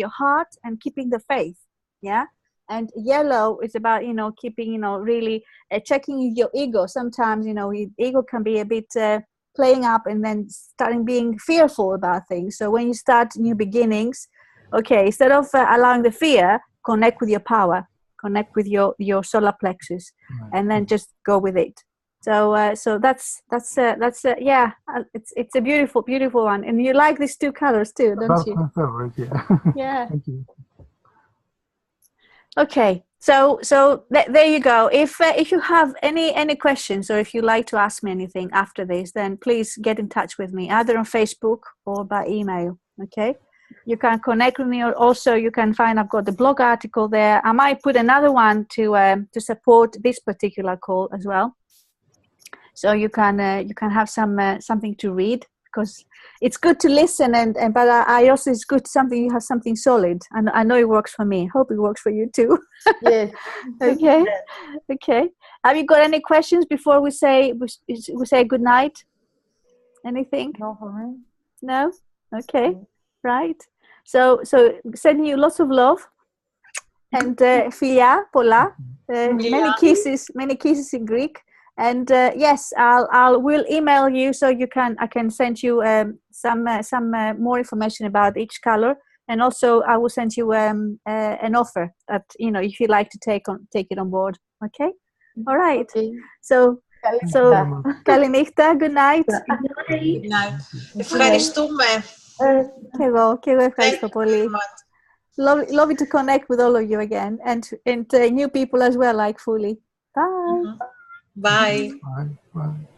your heart and keeping the faith. Yeah. And yellow is about, you know, keeping, you know, really checking your ego. Sometimes, you know, ego can be a bit playing up and then starting being fearful about things. So when you start new beginnings, okay, instead of allowing the fear, connect with your power, connect with your solar plexus, and then just go with it. So that's yeah, it's a beautiful one. And you like these two colors too, don't That's you? my favorite. Yeah. Yeah. Thank you. Okay, so there you go. If you have any questions, or if you'd like to ask me anything after this, then please get in touch with me, either on Facebook or by email. Okay, you can connect with me, or also you can find I've got the blog article there. I might put another one to support this particular call as well, so you can have something to read, because it's good to listen, but I also, it's good something, you have something solid, and I know it works for me. Hope it works for you too. Yes. Okay. Okay. Have you got any questions before we say good night? Anything? No, for me. No? Okay. Right. So sending you lots of love and φιλιά πολλά, many kisses in Greek. And yes, we'll email you, so I can send you some more information about each color, and also I will send you an offer that, you know, if you like to take it on board. Okay. All right. Okay. So καληνύχτα. Good night. Good night. Ευχαριστούμε. Και εγώ ευχαριστώ πολύ. Lovely to connect with all of you again, and new people as well, like Fuli. Bye. Bye. Bye. Bye.